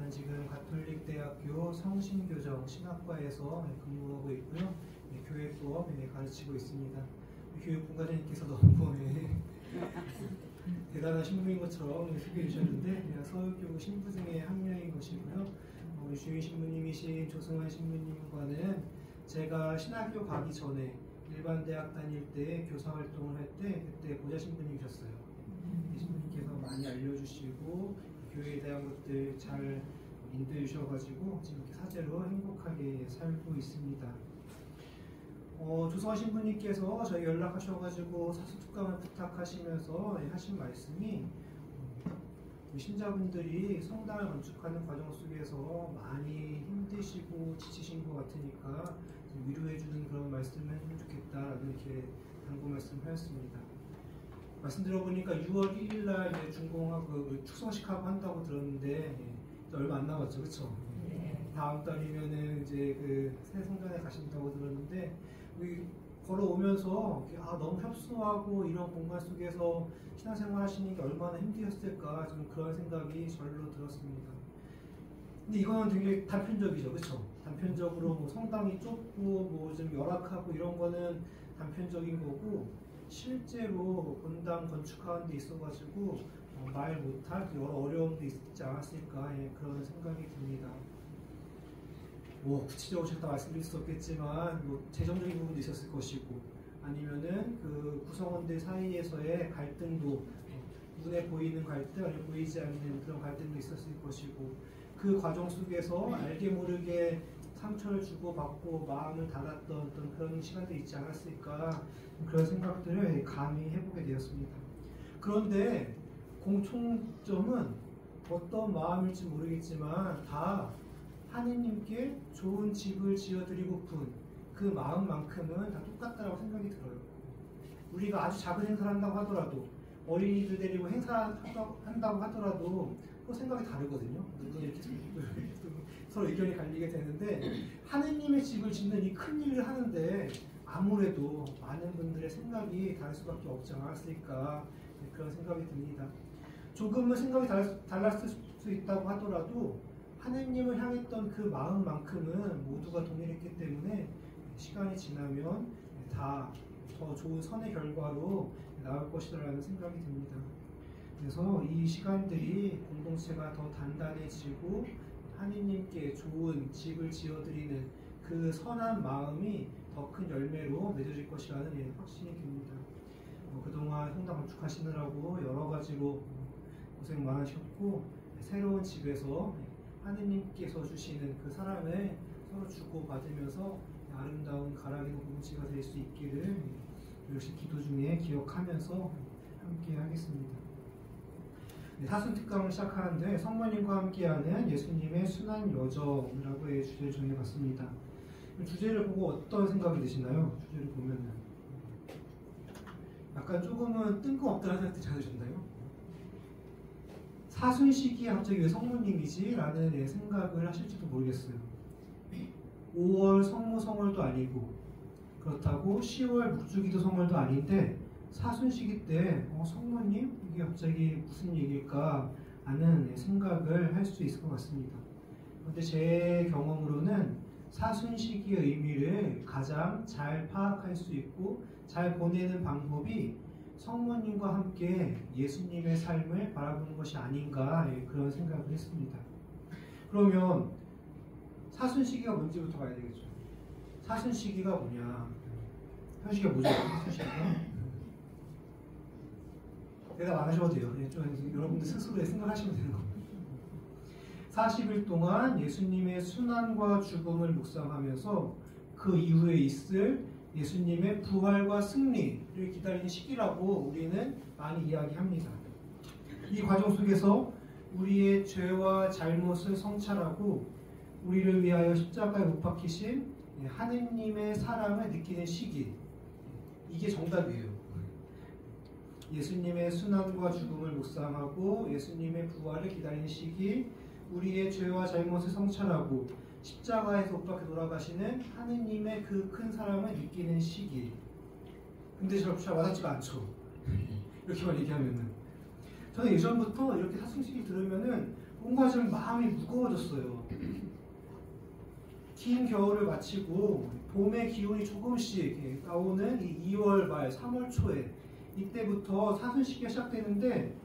저는 지금 가톨릭대학교 성신교정 신학과에서 근무하고 있고요. 교회법 가르치고 있습니다. 교육분과장님께서 너무 대단한 신부인 것처럼 소개해 주셨는데 서울교구 신부 중에 한 명인 것이고요. 우리 주인 신부님이신 조승환 신부님과는 제가 신학교 가기 전에 일반 대학 다닐 때 교사활동을 할 때 그때 보좌 신부님이셨어요. 이 신부님께서 많이 알려주시고 교회에 대한 것들 잘 인도해 주셔가지고 지금 이렇게 사제로 행복하게 살고 있습니다. 조성환 신부님께서 저희 연락하셔가지고 사수특강을 부탁하시면서 하신 말씀이 신자분들이 성당을 건축하는 과정 속에서 많이 힘드시고 지치신 것 같으니까 위로해주는 그런 말씀을 해주면 좋겠다라는 이렇게 당부 말씀하였습니다. 말씀 들어보니까 6월 1일날 준공하고 축성식하고 한다고 들었는데 얼마 안 남았죠, 그렇죠? 다음 달이면은 이제 새 성전에 가신다고 들었는데 걸어오면서 너무 협소하고 이런 공간 속에서 신앙생활 하시는 게 얼마나 힘드셨을까 좀 그런 생각이 절로 들었습니다. 근데 이거는 되게 단편적이죠, 그렇죠? 단편적으로 뭐 성당이 좁고 뭐 좀 열악하고 이런 거는 단편적인 거고 실제로 본당 건축하는 데 있어가지고 말 못할 여러 어려움도 있지 않았을까 그런 생각이 듭니다. 뭐 구체적으로 제가 말씀드릴 수 없겠지만 뭐 재정적인 부분도 있었을 것이고 아니면은 그 구성원들 사이에서의 갈등도 눈에 보이는 갈등 아니면 보이지 않는 그런 갈등도 있었을 것이고 그 과정 속에서 알게 모르게 상처를 주고받고 마음을 닫았던 어떤 그런 시간들이 있지 않았을까 그런 생각들을 감히 해보게 되었습니다. 그런데 공통점은 어떤 마음일지 모르겠지만 다 하느님께 좋은 집을 지어드리고픈 그 마음만큼은 다 똑같다고 생각이 들어요. 우리가 아주 작은 행사를 한다고 하더라도 어린이들 데리고 행사한다고 하더라도 그 생각이 다르거든요. 이렇게 서로 의견이 갈리게 되는데 하느님의 집을 짓는 이 큰 일을 하는데 아무래도 많은 분들의 생각이 다를 수밖에 없지 않았을까 그런 생각이 듭니다. 조금은 생각이 달랐을 수 있다고 하더라도 하느님을 향했던 그 마음만큼은 모두가 동일했기 때문에 시간이 지나면 다 더 좋은 선의 결과로 나올 것이라는 생각이 듭니다. 그래서 이 시간들이 공동체가 더 단단해지고 하느님께 좋은 집을 지어드리는 그 선한 마음이 더 큰 열매로 맺어질 것이라는 확신이 듭니다. 그동안 성당 건축하시느라고 여러 가지로 고생 많으셨고 새로운 집에서 하느님께서 주시는 그 사랑을 서로 주고받으면서 아름다운 가라기는 공동체가 될 수 있기를 역시 기도 중에 기억하면서 함께 하겠습니다. 사순특강을 시작하는데 성모님과 함께하는 예수님의 순한 여정이라고 의 주제를 정해봤습니다. 주제를 보고 어떤 생각이 드시나요? 주제를 보면은 약간 조금은 뜬금없다는 생각 들지 않으셨나요? 사순시기에 갑자기 왜 성모님이지? 라는 생각을 하실지도 모르겠어요. 5월 성모성월도 아니고 그렇다고 10월 묵주기도 성월도 아닌데 사순시기 때 성모님? 이게 갑자기 무슨 얘기일까? 하는 생각을 할 수 있을 것 같습니다. 그런데 제 경험으로는 사순시기의 의미를 가장 잘 파악할 수 있고 잘 보내는 방법이 성모님과 함께 예수님의 삶을 바라보는 것이 아닌가 그런 생각을 했습니다. 그러면 사순시기가 뭔지부터 봐야 되겠죠. 사순시기가 뭐냐? 사순시기가 뭐죠? 사순시기가? 대답 안 하셔도 돼요. 좀 여러분들 스스로 생각하시면 되는 겁니다. 40일 동안 예수님의 순환과 죽음을 묵상하면서 그 이후에 있을 예수님의 부활과 승리를 기다리는 시기라고 우리는 많이 이야기합니다. 이 과정 속에서 우리의 죄와 잘못을 성찰하고 우리를 위하여 십자가에 못 박히신 하느님의 사랑을 느끼는 시기, 이게 정답이에요. 예수님의 순환과 죽음을 묵상하고 예수님의 부활을 기다리는 시기, 우리의 죄와 잘못을 성찰하고 십자가에서 못 박혀 돌아가시는 하느님의 그 큰 사랑을 느끼는 시기. 근데 잘 와닿지가 않죠. 이렇게만 얘기하면은. 저는 예전부터 이렇게 사순시기 들으면은 뭔가 좀 마음이 무거워졌어요. 긴 겨울을 마치고 봄의 기운이 조금씩 나오는 이 2월 말, 3월 초에 이때부터 사순시기가 시작되는데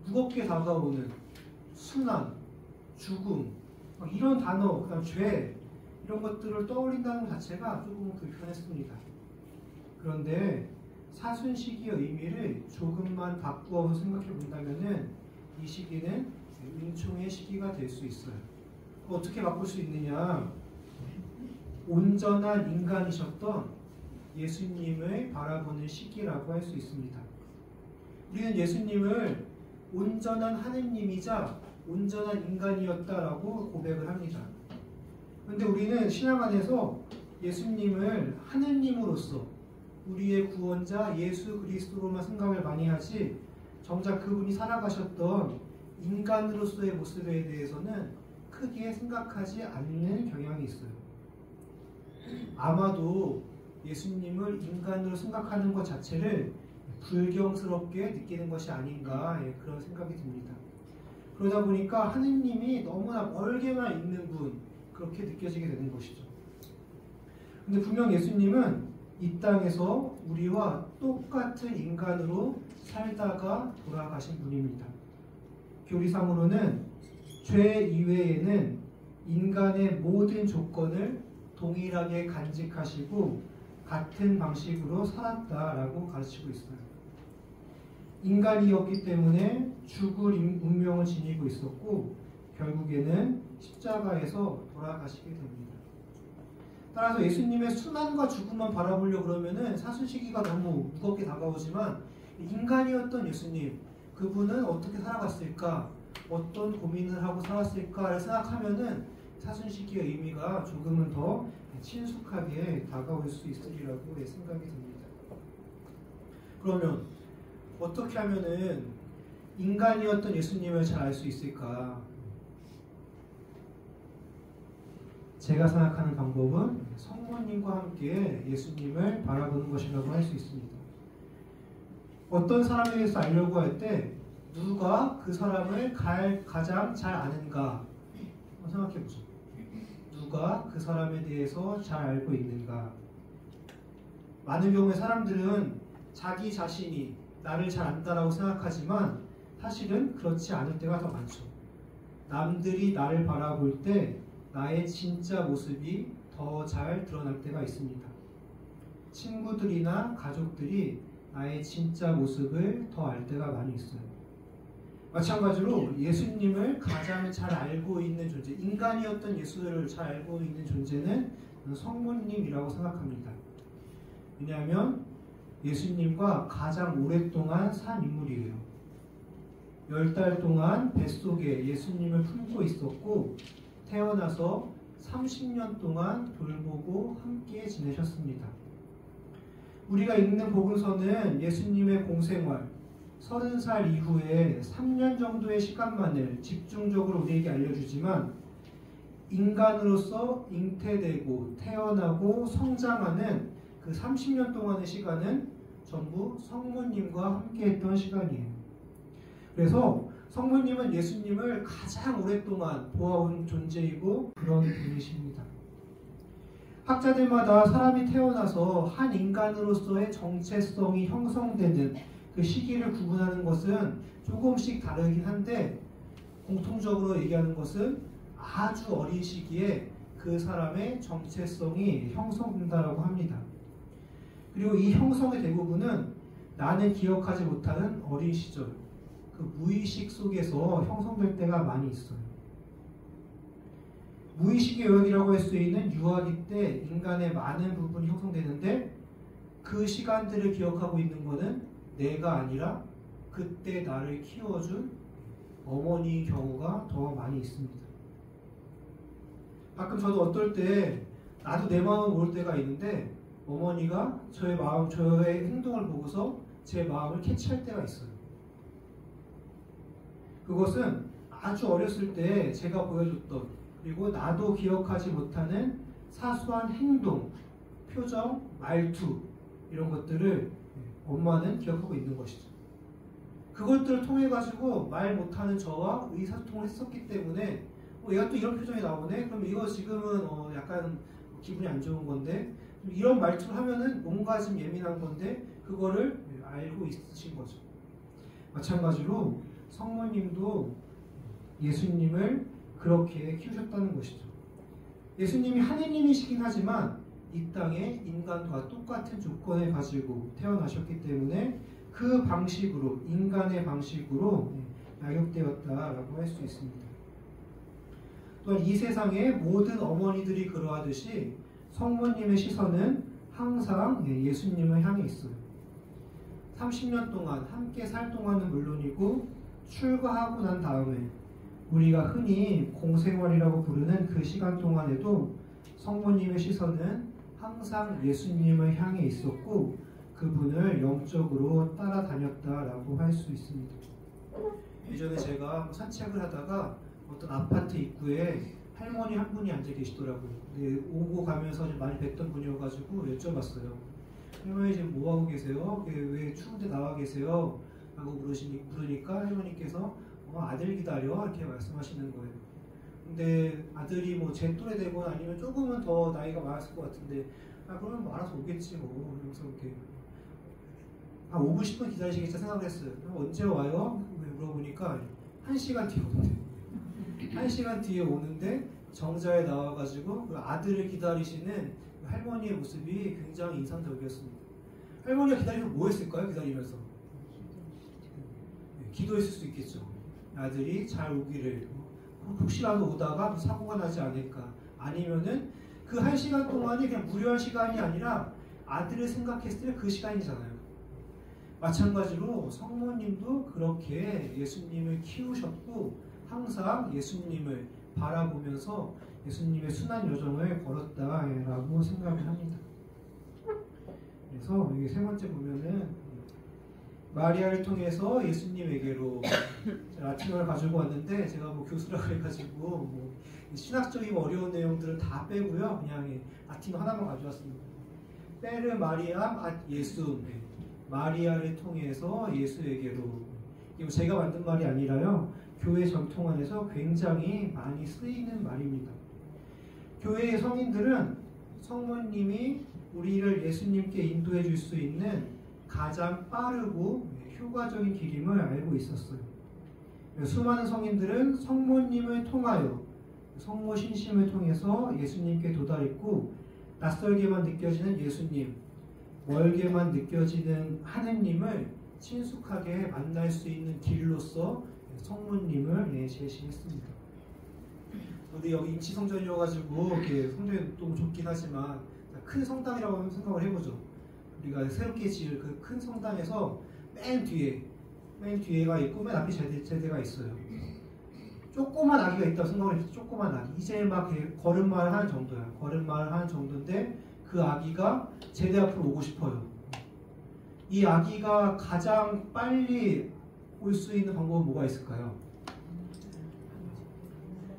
무겁게 다가오는 순환, 죽음, 이런 단어, 그다음 죄 이런 것들을 떠올린다는 것 자체가 조금 불편했습니다. 그런데 사순시기의 의미를 조금만 바꾸어서 생각해 본다면은 이 시기는 은총의 시기가 될 수 있어요. 어떻게 바꿀 수 있느냐? 온전한 인간이셨던 예수님을 바라보는 시기라고 할 수 있습니다. 우리는 예수님을 온전한 하느님이자 온전한 인간이었다라고 고백을 합니다. 그런데 우리는 신앙 안에서 예수님을 하느님으로서 우리의 구원자 예수 그리스도로만 생각을 많이 하지 정작 그분이 살아가셨던 인간으로서의 모습에 대해서는 크게 생각하지 않는 경향이 있어요. 아마도 예수님을 인간으로 생각하는 것 자체를 불경스럽게 느끼는 것이 아닌가 그런 생각이 듭니다. 그러다 보니까 하느님이 너무나 멀게만 있는 분 그렇게 느껴지게 되는 것이죠. 근데 분명 예수님은 이 땅에서 우리와 똑같은 인간으로 살다가 돌아가신 분입니다. 교리상으로는 죄 이외에는 인간의 모든 조건을 동일하게 간직하시고 같은 방식으로 살았다라고 가르치고 있어요. 인간이었기 때문에 죽을 운명을 지니고 있었고 결국에는 십자가에서 돌아가시게 됩니다. 따라서 예수님의 순환과 죽음만 바라보려고 그러면은 사순시기가 너무 무겁게 다가오지만 인간이었던 예수님, 그분은 어떻게 살아갔을까? 어떤 고민을 하고 살았을까를 생각하면은 사순시기의 의미가 조금은 더 친숙하게 다가올 수 있으리라고 생각이 듭니다. 그러면 어떻게 하면은 인간이었던 예수님을 잘 알 수 있을까? 제가 생각하는 방법은 성모님과 함께 예수님을 바라보는 것이라고 할 수 있습니다. 어떤 사람에 대해서 알려고 할 때 누가 그 사람을 가장 잘 아는가 생각해 보죠. 누가 그 사람에 대해서 잘 알고 있는가. 많은 경우에 사람들은 자기 자신이 나를 잘 안다라고 생각하지만 사실은 그렇지 않을 때가 더 많죠. 남들이 나를 바라볼 때 나의 진짜 모습이 더 잘 드러날 때가 있습니다. 친구들이나 가족들이 나의 진짜 모습을 더 알 때가 많이 있어요. 마찬가지로 예수님을 가장 잘 알고 있는 존재, 인간이었던 예수를 잘 알고 있는 존재는 성모님이라고 생각합니다. 왜냐하면 예수님과 가장 오랫동안 산 인물이에요. 10달 동안 뱃속에 예수님을 품고 있었고 태어나서 30년 동안 돌보고 함께 지내셨습니다. 우리가 읽는 복음서는 예수님의 공생활 30살 이후에 3년 정도의 시간만을 집중적으로 우리에게 알려주지만 인간으로서 잉태되고 태어나고 성장하는 그 30년 동안의 시간은 전부 성모님과 함께했던 시간이에요. 그래서 성모님은 예수님을 가장 오랫동안 보아온 존재이고 그런 분이십니다. 학자들마다 사람이 태어나서 한 인간으로서의 정체성이 형성되는 그 시기를 구분하는 것은 조금씩 다르긴 한데 공통적으로 얘기하는 것은 아주 어린 시기에 그 사람의 정체성이 형성된다고 합니다. 그리고 이 형성의 대부분은 나는 기억하지 못하는 어린 시절, 그 무의식 속에서 형성될 때가 많이 있어요. 무의식의 영역이라고 할 수 있는 유아기 때 인간의 많은 부분이 형성되는데 그 시간들을 기억하고 있는 것은 내가 아니라 그때 나를 키워준 어머니의 경우가 더 많이 있습니다. 가끔 저도 어떨 때 나도 내 마음 모를 때가 있는데 어머니가 저의 마음, 저의 행동을 보고서 제 마음을 캐치할 때가 있어요. 그것은 아주 어렸을 때 제가 보여줬던 그리고 나도 기억하지 못하는 사소한 행동, 표정, 말투 이런 것들을 엄마는 기억하고 있는 것이죠. 그것들을 통해 가지고 말 못하는 저와 의사소통을 했었기 때문에 얘가 또 이런 표정이 나오네. 그럼 이거 지금은 약간 기분이 안 좋은 건데 이런 말투를 하면은 뭔가 좀 예민한 건데 그거를 알고 있으신 거죠. 마찬가지로 성모님도 예수님을 그렇게 키우셨다는 것이죠. 예수님이 하느님이시긴 하지만 이 땅에 인간과 똑같은 조건을 가지고 태어나셨기 때문에 그 방식으로 인간의 방식으로 양육되었다라고 할 수 있습니다. 또한 이 세상의 모든 어머니들이 그러하듯이 성모님의 시선은 항상 예수님을 향해 있어요. 30년 동안 함께 살 동안은 물론이고 출가하고 난 다음에 우리가 흔히 공생활이라고 부르는 그 시간 동안에도 성모님의 시선은 항상 예수님을 향해 있었고 그분을 영적으로 따라다녔다라고 할 수 있습니다. 예전에 제가 산책을 하다가 어떤 아파트 입구에 할머니 한 분이 앉아 계시더라고요. 근데 오고 가면서 많이 뵀던 분이어가지고 여쭤봤어요. 할머니 지금 뭐 하고 계세요? 왜 추운데 나와 계세요? 라고 물으니까 할머니께서 아들 기다려 이렇게 말씀하시는 거예요. 근데 아들이 뭐 제 또래 되거나 아니면 조금은 더 나이가 많았을 것 같은데 그러면 뭐 알아서 오겠지 뭐. 그러면서 이렇게 5분 10분 기다리시겠다 생각을 했어요. 언제 와요? 물어보니까 1시간 뒤에 오는데 1시간 뒤에 오는데 정자에 나와가지고 그 아들을 기다리시는 할머니의 모습이 굉장히 인상적이었습니다. 할머니가 기다리면서 뭐 했을까요? 기다리면서 기도했을 수 있겠죠. 아들이 잘 오기를, 혹시라도 오다가 사고가 나지 않을까, 아니면은 그 1시간 동안이 그냥 무료한 시간이 아니라 아들을 생각했을 때 그 시간이잖아요. 마찬가지로 성모님도 그렇게 예수님을 키우셨고 항상 예수님을 바라보면서 예수님의 순한 여정을 걸었다라고 생각을 합니다. 그래서 여기 세 번째 보면은 마리아를 통해서 예수님에게로 라틴어를 가지고 왔는데 제가 뭐 교수라고 해가지고 뭐 신학적이고 어려운 내용들을 다 빼고요, 그냥 라틴어 하나만 가져왔습니다. 페르 마리암 앗 예수, 마리아를 통해서 예수에게로. 이거 제가 만든 말이 아니라요, 교회 전통 안에서 굉장히 많이 쓰이는 말입니다. 교회의 성인들은 성모님이 우리를 예수님께 인도해 줄 수 있는 가장 빠르고 효과적인 길임을 알고 있었어요. 수많은 성인들은 성모님을 통하여, 성모 신심을 통해서 예수님께 도달했고, 낯설게만 느껴지는 예수님, 멀게만 느껴지는 하느님을 친숙하게 만날 수 있는 길로서 성모님을 제시했습니다. 우리 여기 임시성전이어가지고 이렇게 성전이 너무 좁긴 하지만 큰 성당이라고 생각을 해보죠. 우리가 새롭게 지을 그 큰 성당에서 맨 뒤에가 있고 맨 앞에 제대가 있어요. 조그만 아기가 있다고 생각을 했죠. 조그만 아기. 이제 막 걸음마를 하는 정도야. 걸음마를 하는 정도인데 그 아기가 제대 앞으로 오고 싶어요. 이 아기가 가장 빨리 올 수 있는 방법은 뭐가 있을까요?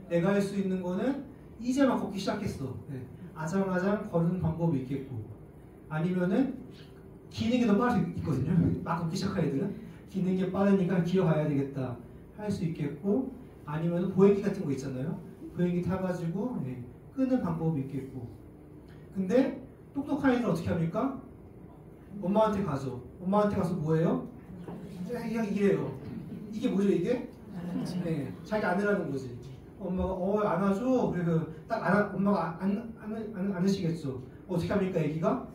내가 할 수 있는 거는 이제 막 걷기 시작했어. 아장아장 걷는 방법이 있겠고, 아니면은 기는 게 더 빠를 수 있거든요. 막 걷기 시작한 애들은 기는 게 빠르니까 기어가야 되겠다 할 수 있겠고, 아니면 보행기 같은 거 있잖아요. 보행기 타가지고 끄는 방법이 있겠고. 근데 똑똑한 애들은 어떻게 합니까? 엄마한테 가죠. 엄마한테 가서 뭐해요? 그냥 이래요. 이게 뭐죠 이게? 자기 안으라는 거지. 엄마가 안아줘. 그래서 딱 엄마가 안으시겠죠. 어떻게 합니까 애기가?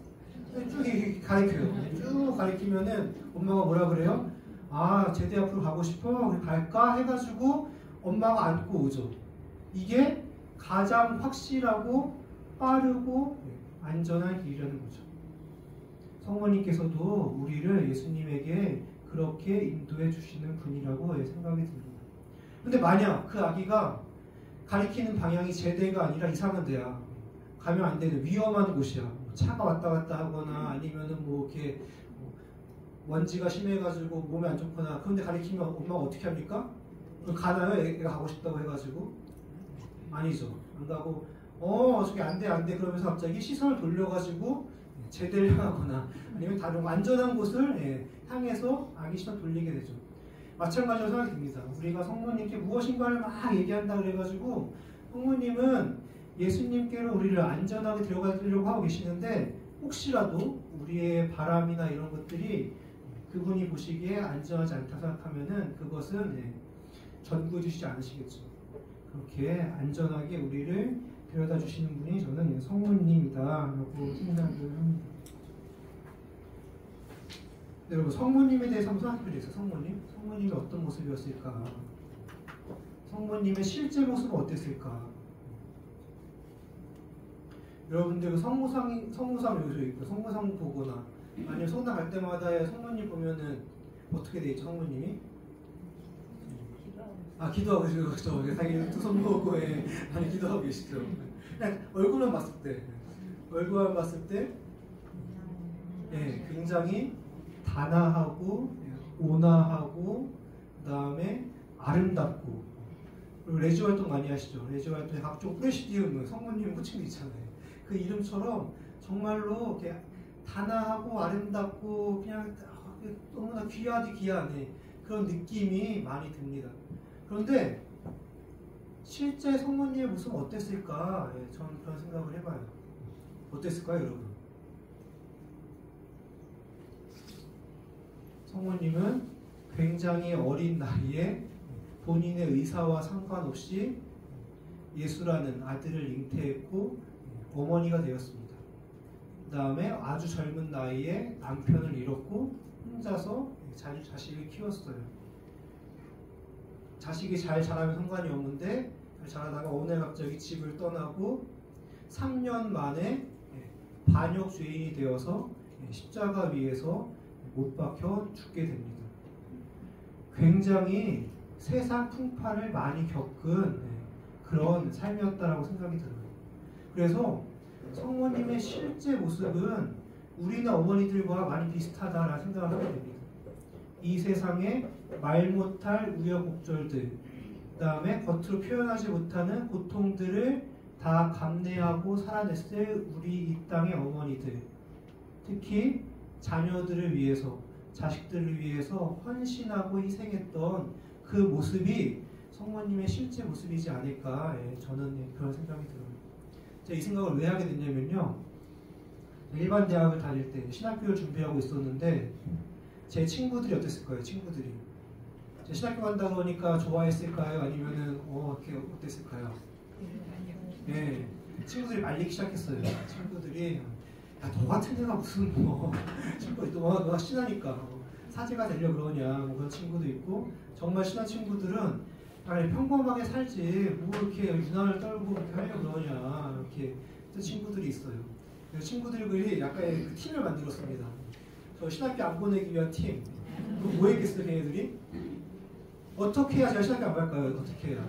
쭉 이렇게 가리켜요. 쭉 가리키면은 엄마가 뭐라 그래요? 제대 앞으로 가고 싶어? 갈까? 해가지고 엄마가 안고 오죠. 이게 가장 확실하고 빠르고 안전한 길이라는 거죠. 성모님께서도 우리를 예수님에게 그렇게 인도해 주시는 분이라고 생각이 듭니다. 근데 만약 그 아기가 가리키는 방향이 제대가 아니라 이상한 데야, 가면 안 되는 위험한 곳이야, 차가 왔다 갔다 하거나 아니면은 뭐 이렇게 먼지가 심해가지고 몸에 안 좋거나, 그런데 가리키면 엄마가 어떻게 합니까? 가나요? 애가 가고 싶다고 해가지고? 아니죠. 안 가고 저기 안 돼 그러면서 갑자기 시선을 돌려가지고 제대를 향하거나 아니면 다른 안전한 곳을 향해서 아기 시선 돌리게 되죠. 마찬가지로 생각이 듭니다. 우리가 성모님께 무엇인가를 막 얘기한다 그래가지고 성모님은 예수님께로 우리를 안전하게 데려가려고 하고 계시는데 혹시라도 우리의 바람이나 이런 것들이 그분이 보시기에 안전하지 않다 생각하면은 그것은 전구해 주시지 않으시겠죠. 그렇게 안전하게 우리를 데려다 주시는 분이 저는 성모님이다라고 생각을 합니다. 여러분 성모님에 대해서 한번 생각해 보세요. 성모님이 어떤 모습이었을까? 성모님의 실제 모습은 어땠을까? 여러분들 그 성모상 여기서 있고 성모상 보거나 아니면 성당 갈 때마다 성모님 보면은 어떻게 돼 있죠? 성모님이? 기도하고 계시죠. 당연히 두 손 모으고 많이 기도하고 계시죠. 그냥 얼굴만 봤을 때 굉장히 단아하고 온화하고 그 다음에 아름답고 그리고 레지 활동 많이 하시죠. 레지 활동에 각종 프레시디움 성모님 호칭도 있잖아요. 그 이름처럼 정말로 이렇게 단아하고 아름답고 그냥 너무나 귀한 그런 느낌이 많이 듭니다. 그런데 실제 성모님의 모습은 어땠을까? 저는 그런 생각을 해봐요. 어땠을까요, 여러분? 성모님은 굉장히 어린 나이에 본인의 의사와 상관없이 예수라는 아들을 잉태했고 어머니가 되었습니다. 그 다음에 아주 젊은 나이에 남편을 잃었고 혼자서 자식을 키웠어요. 자식이 잘 자라면 상관이 없는데 잘 자라다가 어느 날 갑자기 집을 떠나고 3년 만에 반역 죄인이 되어서 십자가 위에서 못 박혀 죽게 됩니다. 굉장히 세상 풍파를 많이 겪은 그런 삶이었다라고 생각이 들어요. 그래서 성모님의 실제 모습은 우리네 어머니들과 많이 비슷하다라는 생각을 하게 됩니다. 이 세상에 말 못할 우여곡절들, 그 다음에 겉으로 표현하지 못하는 고통들을 다 감내하고 살아냈을 우리 이 땅의 어머니들, 특히 자녀들을 위해서, 자식들을 위해서 헌신하고 희생했던 그 모습이 성모님의 실제 모습이지 않을까, 저는 그런 생각이 들어요. 제가 이 생각을 왜 하게 됐냐면요, 일반 대학을 다닐 때 신학교를 준비하고 있었는데 제 친구들이 어땠을까요? 친구들이 제 신학교 간다고 하니까 좋아했을까요? 아니면은 이렇게 어땠을까요? 친구들이 말리기 시작했어요. 친구들이 너 같은 애가 무슨 친구들이 너가 신하니까 사제가 되려 그러냐 그런 친구도 있고 정말 친한 친구들은 평범하게 살지 뭐 이렇게 유난을 떨고 이렇게 하려 그러냐 이렇게 친구들이 있어요. 그래서 친구들이 약간의 그 팀을 만들었습니다. 저 신학교 안 보내기 위한 팀. 뭐 했겠어요, 걔네들이? 어떻게 해야 제가 신학교 안 갈까요? 어떻게 해야?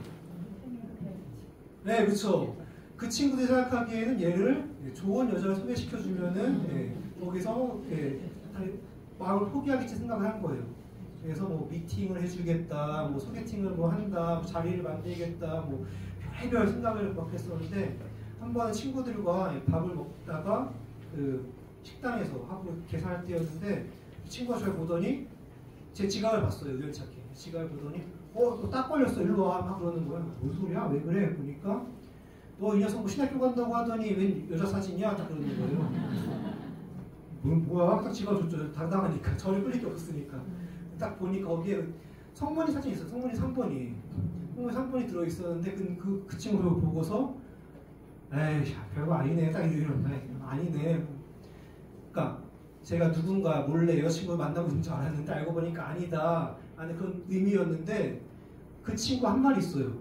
네, 그렇죠. 그 친구들이 생각하기에는 얘를 좋은 여자를 소개시켜주면은 거기서 마음을 포기하겠지 생각을 한 거예요. 그래서 뭐 미팅을 해주겠다, 뭐 소개팅을 뭐 한다, 뭐 자리를 만들겠다, 뭐 별의별 생각을 막 했었는데 한 번은 친구들과 밥을 먹다가 그 식당에서 하고 계산할 때였는데 친구가 저를 보더니 제 지갑을 봤어요. 우연찮게 지갑을 보더니 너 딱 걸렸어 일로 와 막 그러는 거야. 뭔 소리야 왜 그래? 보니까 너 이 녀석 뭐 신학교 간다고 하더니 웬 여자 사진이야? 딱 그러는 거예요. 뭐야? 딱 지갑 줬죠. 당당하니까 저를 끌릴 게 없으니까 딱 보니까 거기에 성모님 사진이 있어요. 성모님 3번이 들어있었는데 그 친구를 보고서 에이 별거 아니네 딱 이러는데 아니네. 그러니까 제가 누군가 몰래 여자친구를 만나고 있는 줄 알았는데 알고 보니까 아니다 하는 그런 의미였는데 그 친구 한 말이 있어요.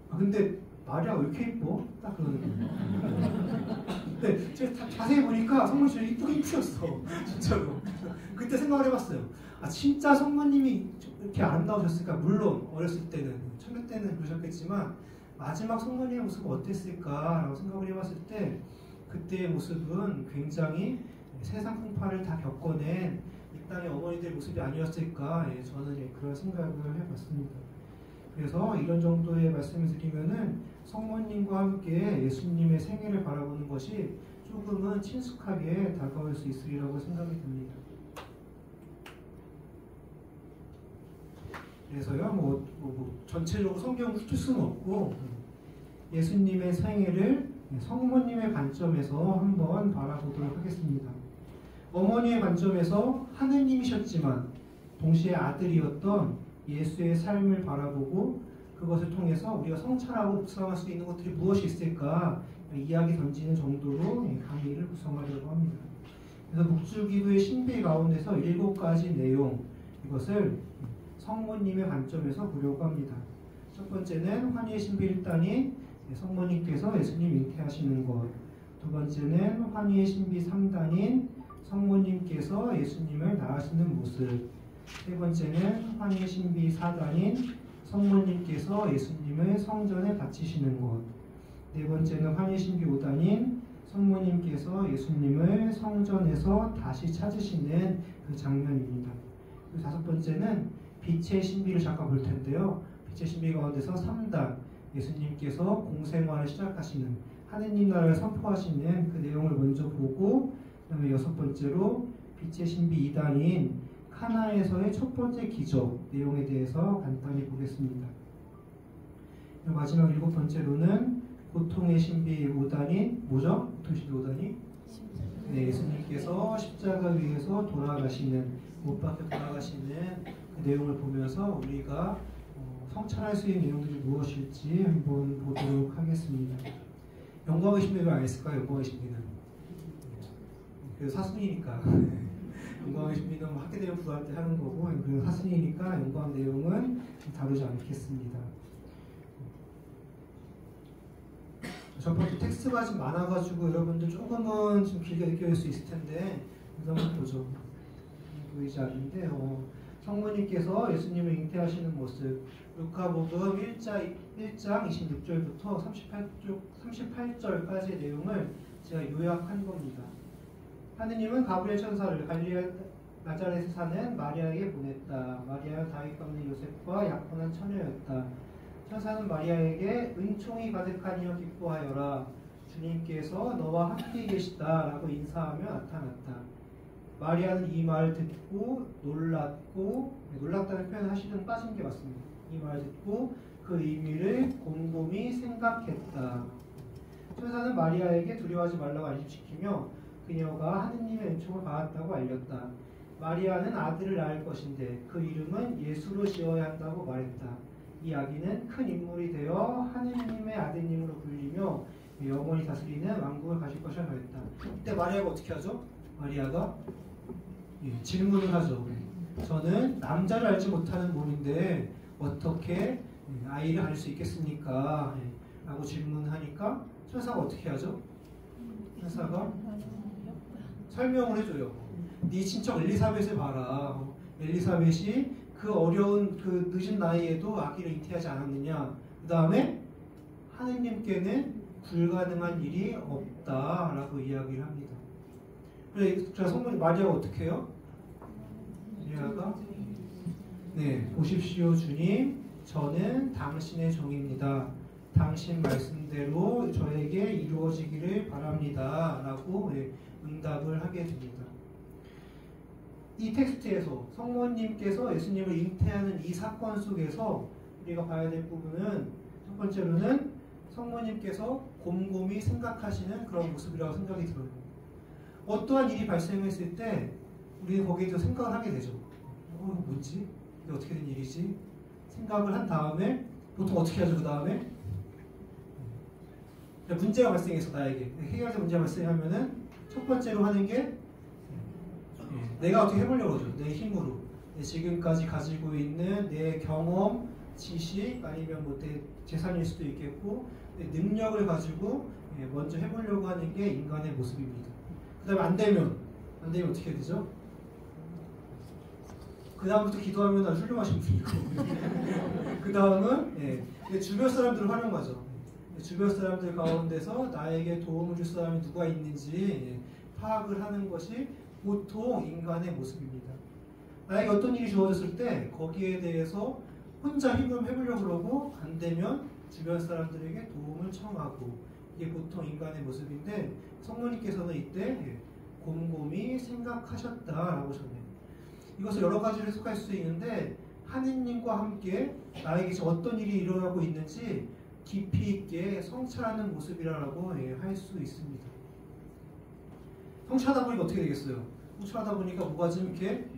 근데 말이야 왜 이렇게 이뻐? 딱 그러는 거예요. 근데 제가 자세히 보니까 성모님이 진짜 이쁘긴 이쁘셨어. 진짜로. 그때 생각을 해봤어요. 진짜 성모님이 이렇게 아름다우셨을까? 물론 어렸을 때는 청년 때는 그러셨겠지만 마지막 성모님의 모습은 어땠을까라고 생각을 해봤을 때 그때의 모습은 굉장히 세상 풍파를 다 겪어낸 이 땅의 어머니들의 모습이 아니었을까 저는 그런 생각을 해봤습니다. 그래서 이런 정도의 말씀을 드리면은 성모님과 함께 예수님의 생애를 바라보는 것이 조금은 친숙하게 다가올 수 있으리라고 생각이 듭니다. 그래서요, 전체적으로 성경을 훑을 수는 없고 예수님의 생애를 성모님의 관점에서 한번 바라보도록 하겠습니다. 어머니의 관점에서 하느님이셨지만 동시에 아들이었던 예수의 삶을 바라보고 그것을 통해서 우리가 성찰하고 묵상할 수 있는 것들이 무엇이 있을까 이야기 던지는 정도로 강의를 구성하려고 합니다. 그래서 묵주기도의 신비 가운데서 7가지 내용, 이것을 성모님의 관점에서 보려고 합니다. 첫 번째는 환희의 신비 1단인 성모님께서 예수님 잉태하시는 것, 두 번째는 환희의 신비 3단인 성모님께서 예수님을 낳으시는 모습, 세 번째는 환희의 신비 4단인 성모님께서 예수님을 성전에 바치시는 것, 네 번째는 환희의 신비 5단인 성모님께서 예수님을 성전에서 다시 찾으시는 그 장면입니다. 그리고 다섯 번째는 빛의 신비를 잠깐 볼 텐데요. 빛의 신비 가운데서 3단, 예수님께서 공생활을 시작하시는, 하느님 나라를 선포하시는 그 내용을 먼저 보고, 그 다음에 여섯 번째로 빛의 신비 2단인 카나에서의 첫 번째 기적 내용에 대해서 간단히 보겠습니다. 마지막 7번째로는 고통의 신비 5단인 뭐죠? 고통의 신비 5단이 네, 예수님께서 십자가 위에서 돌아가시는, 못 박혀 돌아가시는 그 내용을 보면서 우리가 성찰할 수 있는 내용들이 무엇일지 한번 보도록 하겠습니다. 영광의 신비를 안 했을까요? 영광의 신비는 사순이니까 영광의 신비는 학교 대회 부할 때 하는 거고, 사순이니까 영광 내용은 다루지 않겠습니다. 첫 번째 텍스트가 좀 많아가지고 여러분들 조금은 좀 길게 느껴질 수 있을 텐데 한번 보죠. 보이지 않는데 성모님께서 예수님을 잉태하시는 모습, 루카복음 1장 26절부터 38절까지의 내용을 제가 요약한 겁니다. 하느님은 가브리엘 천사를 갈릴리 나자렛에 사는 마리아에게 보냈다. 마리아는 다윗 가문의 요셉과 약혼한 처녀였다. 천사는 마리아에게 은총이 가득하니여 기뻐하여라. 주님께서 너와 함께 계시다 라고 인사하며 나타났다. 마리아는 이 말을 듣고 놀랐다는 표현을 하시는 빠진 게 맞습니다. 이 말을 듣고 그 의미를 곰곰이 생각했다. 천사는 마리아에게 두려워하지 말라고 안심시키며 그녀가 하느님의 은총을 받았다고 알렸다. 마리아는 아들을 낳을 것인데 그 이름은 예수로 지어야 한다고 말했다. 이 아기는 큰 인물이 되어 하느님의 아드님으로 불리며 영원히 다스리는 왕국을 가질 것이라 말했다. 이때 마리아가 어떻게 하죠? 마리아가 질문을 하죠. 저는 남자를 알지 못하는 몸인데 어떻게 아이를 알 수 있겠습니까? 라고 질문하니까 천사가 어떻게 하죠? 천사가 설명을 해줘요. 네 친척 엘리사벳을 봐라. 엘리사벳이 그 어려운 그 늦은 나이에도 아기를 잉태하지 않았느냐. 그 다음에 하느님께는 불가능한 일이 없다라고 이야기를 합니다. 그래서 성모님 마리아가 어떻게 해요? 마리아가 보십시오 주님, 저는 당신의 종입니다. 당신 말씀대로 저에게 이루어지기를 바랍니다 라고 응답을 하게 됩니다. 이 텍스트에서 성모님께서 예수님을 잉태하는 이 사건 속에서 우리가 봐야 될 부분은 첫 번째로는 성모님께서 곰곰이 생각하시는 그런 모습이라고 생각이 들어요. 어떠한 일이 발생했을 때 우리는 거기에 대해서 생각을 하게 되죠. 뭐지? 이게 어떻게 된 일이지? 생각을 한 다음에 보통 어떻게 하죠? 그 다음에 문제가 발생해서 나에게 해결될 문제가 발생하면은 첫 번째로 하는 게 내가 어떻게 해보려고 하죠. 내 힘으로 지금까지 가지고 있는 내 경험, 지식 아니면 내 재산일 수도 있겠고 내 능력을 가지고 먼저 해보려고 하는 게 인간의 모습입니다. 그 다음에 안 되면 어떻게 되죠? 그 다음부터 기도하면 아주 훌륭하신 분이고 그 다음은 주변 사람들을 활용하죠. 주변 사람들 가운데서 나에게 도움을 줄 사람이 누가 있는지 파악을 하는 것이 보통 인간의 모습입니다. 나에게 어떤 일이 주어졌을 때 거기에 대해서 혼자 힘을 해보려고 그러고 안 되면 주변 사람들에게 도움을 청하고, 이게 보통 인간의 모습인데 성모님께서는 이때 곰곰이 생각하셨다라고 전해요. 이것을 여러 가지로 해석할 수 있는데 하느님과 함께 나에게 지금 어떤 일이 일어나고 있는지 깊이 있게 성찰하는 모습이라고 할 수 있습니다. 성찰하다 보니까 어떻게 되겠어요? 성찰하다 보니까 뭐가 좀 이렇게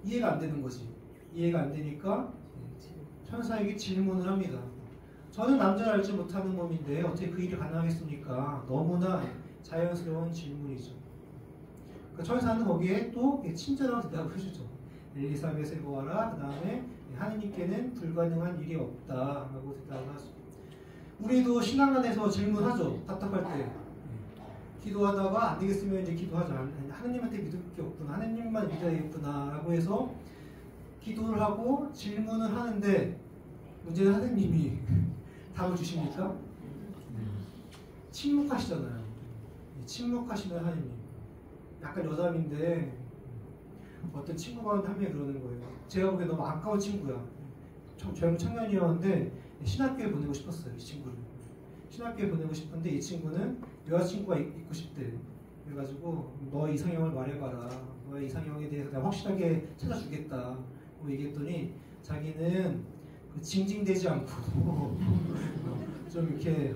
이해가 안 되는 거지. 이해가 안 되니까 천사에게 질문을 합니다. 저는 남자를 알지 못하는 몸인데 어떻게 그 일이 가능하겠습니까? 너무나 자연스러운 질문이죠. 그러니까 천사는 거기에 또 친절하게 대답을 해주죠. 엘리사벳을 보아라. 그 다음에 하느님께는 불가능한 일이 없다라고 대답을 하죠. 우리도 신앙 안에서 질문하죠. 답답할 때. 기도하다가 안 되겠으면 이제 기도하자. 하느님한테 믿을 게 없구나. 하느님만 믿어야겠구나. 라고 해서 기도를 하고 질문을 하는데 문제는 하느님이 답을 주십니까? 침묵하시잖아요. 침묵하시는 하느님. 약간 여담인데 어떤 친구가 한 명이 그러는 거예요. 제가 보기에 너무 아까운 친구야. 젊은 청년이었는데 신학교에 보내고 싶었어요. 이 친구를. 신학교에 보내고 싶은데 이 친구는 여자친구가 있고 싶대. 그래가지고 너 이상형을 말해봐라. 너의 이상형에 대해서 내가 확실하게 찾아주겠다. 얘기했더니 자기는 징징대지 않고 좀 이렇게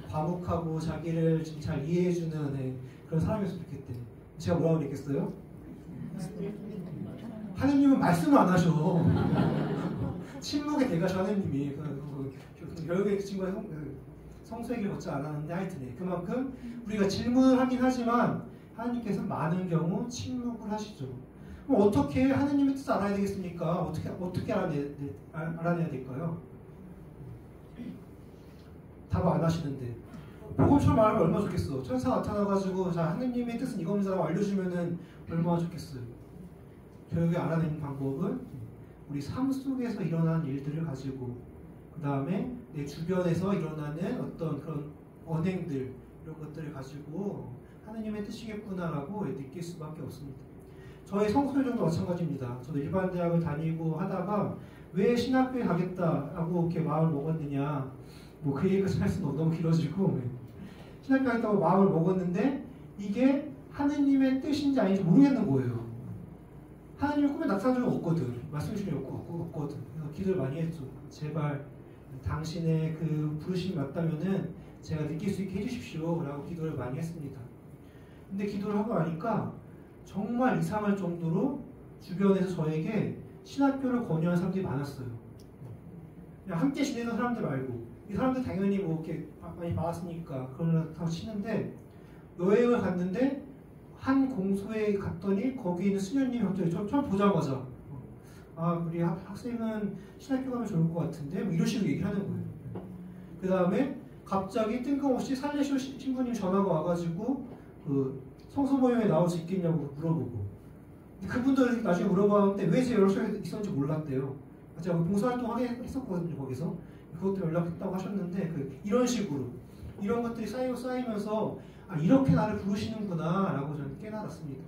과묵하고 자기를 좀 잘 이해해주는 그런 사람이었으면 좋겠대. 제가 뭐라고 그랬겠어요? 하느님은 말씀을 안 하셔. 침묵에 대가셔 하느님이. 결국에 그 친구가 성수의 길을 걷지 않았는데 하여튼 그만큼 우리가 질문을 하긴 하지만 하느님께서 많은 경우 침묵을 하시죠. 그럼 어떻게 하느님의 뜻을 알아야 되겠습니까? 어떻게 알아내야 될까요? 답을 안 하시는데 복음처럼 말하면 얼마나 좋겠어. 천사가 나타나가지고 자 하느님의 뜻은 이겁니다라고 알려주면은 얼마나 좋겠어요. 결국에 알아내는 방법은 우리 삶 속에서 일어나는 일들을 가지고 그 다음에 내 주변에서 일어나는 어떤 그런 언행들 이런 것들을 가지고 하느님의 뜻이겠구나라고 느낄 수밖에 없습니다. 저희 성소유정도 마찬가지입니다. 저도 일반 대학을 다니고 하다가 왜 신학교에 가겠다라고 이렇게 마음을 먹었느냐 뭐 그 얘기까지 할 수는 너무 길어지고 신학교 가겠다고 마음을 먹었는데 이게 하느님의 뜻인지 아닌지 모르겠는 거예요. 하느님의 꿈에 나타난 적이 없거든. 말씀 주신 적이 없거든. 그래서 기도를 많이 했죠. 제발 당신의 그 부르심이 맞다면은 제가 느낄 수 있게 해주십시오 라고 기도를 많이 했습니다. 근데 기도를 하고 나니까 정말 이상할 정도로 주변에서 저에게 신학교를 권유하는 사람들이 많았어요. 그냥 함께 지내는 사람들 말고 이 사람들 당연히 뭐 이렇게 많이 봐왔으니까 그러려고 치는데 여행을 갔는데 한 공소에 갔더니 거기 있는 수녀님이 갑자기 처음 보자마자 우리 학생은 신학교 가면 좋을 것 같은데 뭐 이런 식으로 얘기를 하는 거예요. 그 다음에 갑자기 뜬금없이 살레시오 신부님 전화가 와가지고 그 성서 모임에 나올 수 있겠냐고 물어보고 그분들 나중에 물어봤는데 왜 제 연락처에 있었는지 몰랐대요. 제가 봉사활동 하게 했었거든요. 거기서 그것도 연락했다고 하셨는데 이런 식으로 이런 것들이 쌓이면서 이렇게 나를 부르시는구나 라고 저는 깨달았습니다.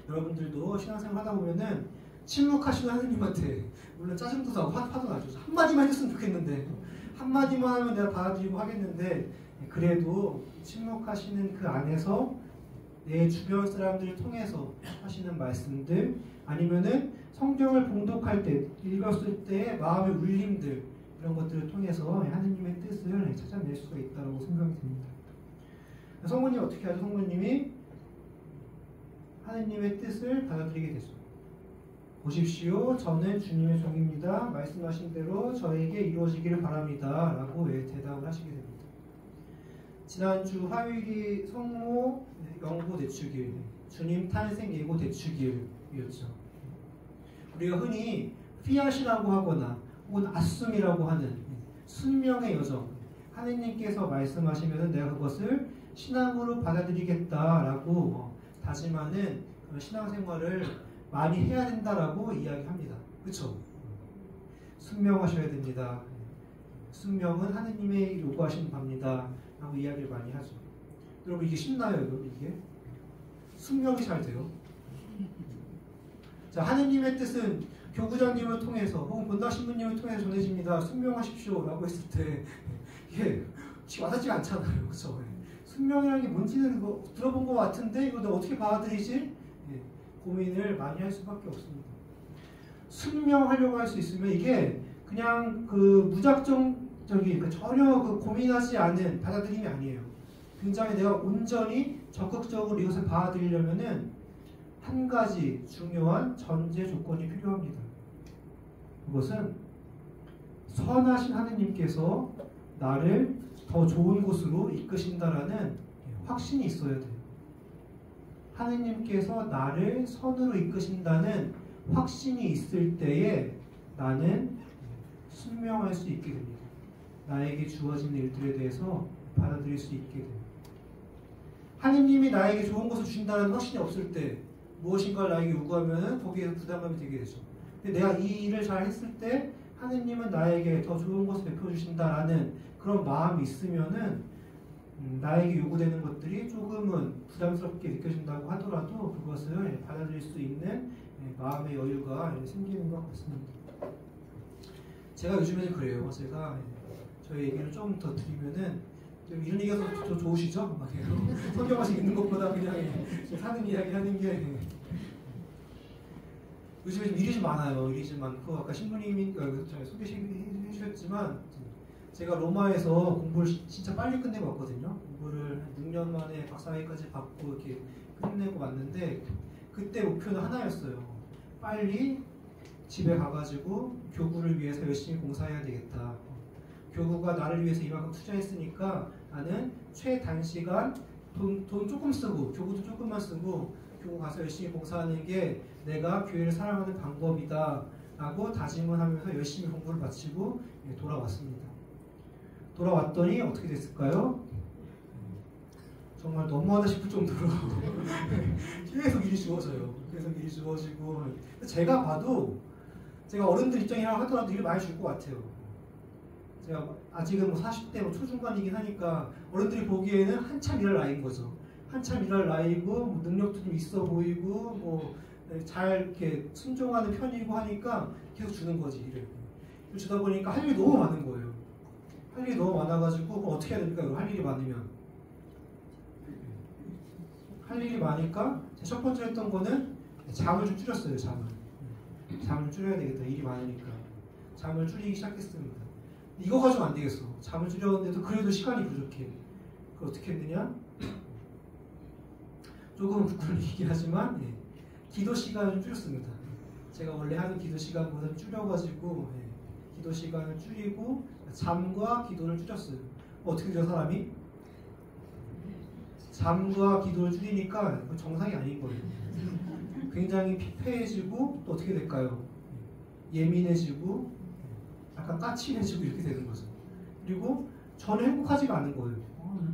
여러분들도 신앙생활 하다 보면은 침묵하시는 하느님한테 물론 짜증도 나고 화도 나죠. 한마디만 해줬으면 좋겠는데 한마디만 하면 내가 받아들이고 하겠는데 그래도 침묵하시는 그 안에서 내 주변 사람들을 통해서 하시는 말씀들 아니면은 성경을 봉독할 때 읽었을 때의 마음의 울림들 이런 것들을 통해서 하느님의 뜻을 찾아낼 수가 있다고 생각이 듭니다. 성모님 어떻게 하죠? 성모님이 하느님의 뜻을 받아들이게 되죠. 보십시오. 저는 주님의 종입니다. 말씀하신 대로 저에게 이루어지기를 바랍니다. 라고 대답을 하시게 됩니다. 지난주 화요일이 성모 영고 대축일, 주님 탄생 예고 대축일이었죠. 우리가 흔히 피앗이라고 하거나 혹은 아숨이라고 하는 순명의 여정, 하느님께서 말씀하시면 내가 그것을 신앙으로 받아들이겠다라고 다짐하는 신앙생활을 많이 해야 된다라고 이야기합니다. 그렇죠? 순명하셔야 됩니다. 순명은 하느님의 요구하신 바입니다. 라고 이야기를 많이 하죠. 여러분 이게 쉽나요? 여러분 이게? 순명이 잘 돼요. 자, 하느님의 뜻은 교구장님을 통해서 혹은 본당 신부님을 통해서 전해집니다. 순명하십시오 라고 했을 때 이게 와닿지가 않잖아요. 그렇죠? 순명이라는 게 뭔지는 들어본 것 같은데 이거 내가 어떻게 받아들이지? 고민을 많이 할 수밖에 없습니다. 순명하려고 할 수 있으면 이게 그냥 그 무작정적인 전혀 그 고민하지 않은 받아들임이 아니에요. 굉장히 내가 온전히 적극적으로 이것을 받아들이려면은 한 가지 중요한 전제 조건이 필요합니다. 그것은 선하신 하느님께서 나를 더 좋은 곳으로 이끄신다라는 확신이 있어야 돼요. 하느님께서 나를 선으로 이끄신다는 확신이 있을 때에 나는 순명할 수 있게 됩니다. 나에게 주어진 일들에 대해서 받아들일 수 있게 됩니다. 하느님이 나에게 좋은 것을 주신다는 확신이 없을 때 무엇인가를 나에게 요구하면 거기에서 부담감이 되게 되죠. 근데 내가 이 일을 잘 했을 때 하느님은 나에게 더 좋은 것을 베풀어주신다라는 그런 마음이 있으면은 나에게 요구되는 것들이 조금은 부담스럽게 느껴진다고 하더라도 그것을 받아들일 수 있는 마음의 여유가 생기는 것 같습니다. 제가 요즘에는 그래요. 제가 저희 얘기를 좀 더 드리면은 이런 얘기가 더 좋으시죠? 성경 말씀 읽는 것보다 그냥 사는 이야기 하는 게 요즘에 좀 일이 좀 많아요. 일이 좀 많고 아까 신부님이 소개해 주셨지만 제가 로마에서 공부를 진짜 빨리 끝내고 왔거든요. 공부를 6년 만에 박사학위까지 받고 이렇게 끝내고 왔는데 그때 목표는 하나였어요. 빨리 집에 가가지고 교구를 위해서 열심히 공사해야 되겠다. 교구가 나를 위해서 이만큼 투자했으니까 나는 최단시간 돈 조금 쓰고 교구도 조금만 쓰고 교구 가서 열심히 공사하는 게 내가 교회를 사랑하는 방법이다 라고 다짐을 하면서 열심히 공부를 마치고 돌아왔습니다. 돌아왔더니 어떻게 됐을까요? 정말 너무하다 싶을 정도로 계속 일이 주어져요. 계속 일이 주어지고 제가 봐도 제가 어른들 입장이라 하더라도 일을 많이 줄 것 같아요. 제가 아직은 40대 초중반이긴 하니까 어른들이 보기에는 한참 일할 나이인 거죠. 한참 일할 나이고 능력도 좀 있어 보이고 잘 이렇게 순종하는 편이고 하니까 계속 주는 거지 일을. 주다 보니까 할 일이 너무 많은 거예요. 할 일이 너무 많아가지고 어떻게 해야 됩니까? 할 일이 많으면 할 일이 많으니까 첫 번째 했던 거는 잠을 좀 줄였어요. 잠을 줄여야 되겠다. 일이 많으니까 잠을 줄이기 시작했습니다. 이거 가지고 안 되겠어. 잠을 줄였는데도 그래도 시간이 부족해. 그걸 어떻게 했느냐? 조금 부끄럽긴 하지만 기도 시간을 좀 줄였습니다. 제가 원래 하는 기도 시간보다 줄여가지고 기도 시간을 줄이고 잠과 기도를 줄였어요. 어떻게 돼요 사람이? 잠과 기도를 줄이니까 정상이 아닌 거예요. 굉장히 피폐해지고 또 어떻게 될까요? 예민해지고 약간 까칠해지고 이렇게 되는 거죠. 그리고 저는 행복하지가 않은 거예요.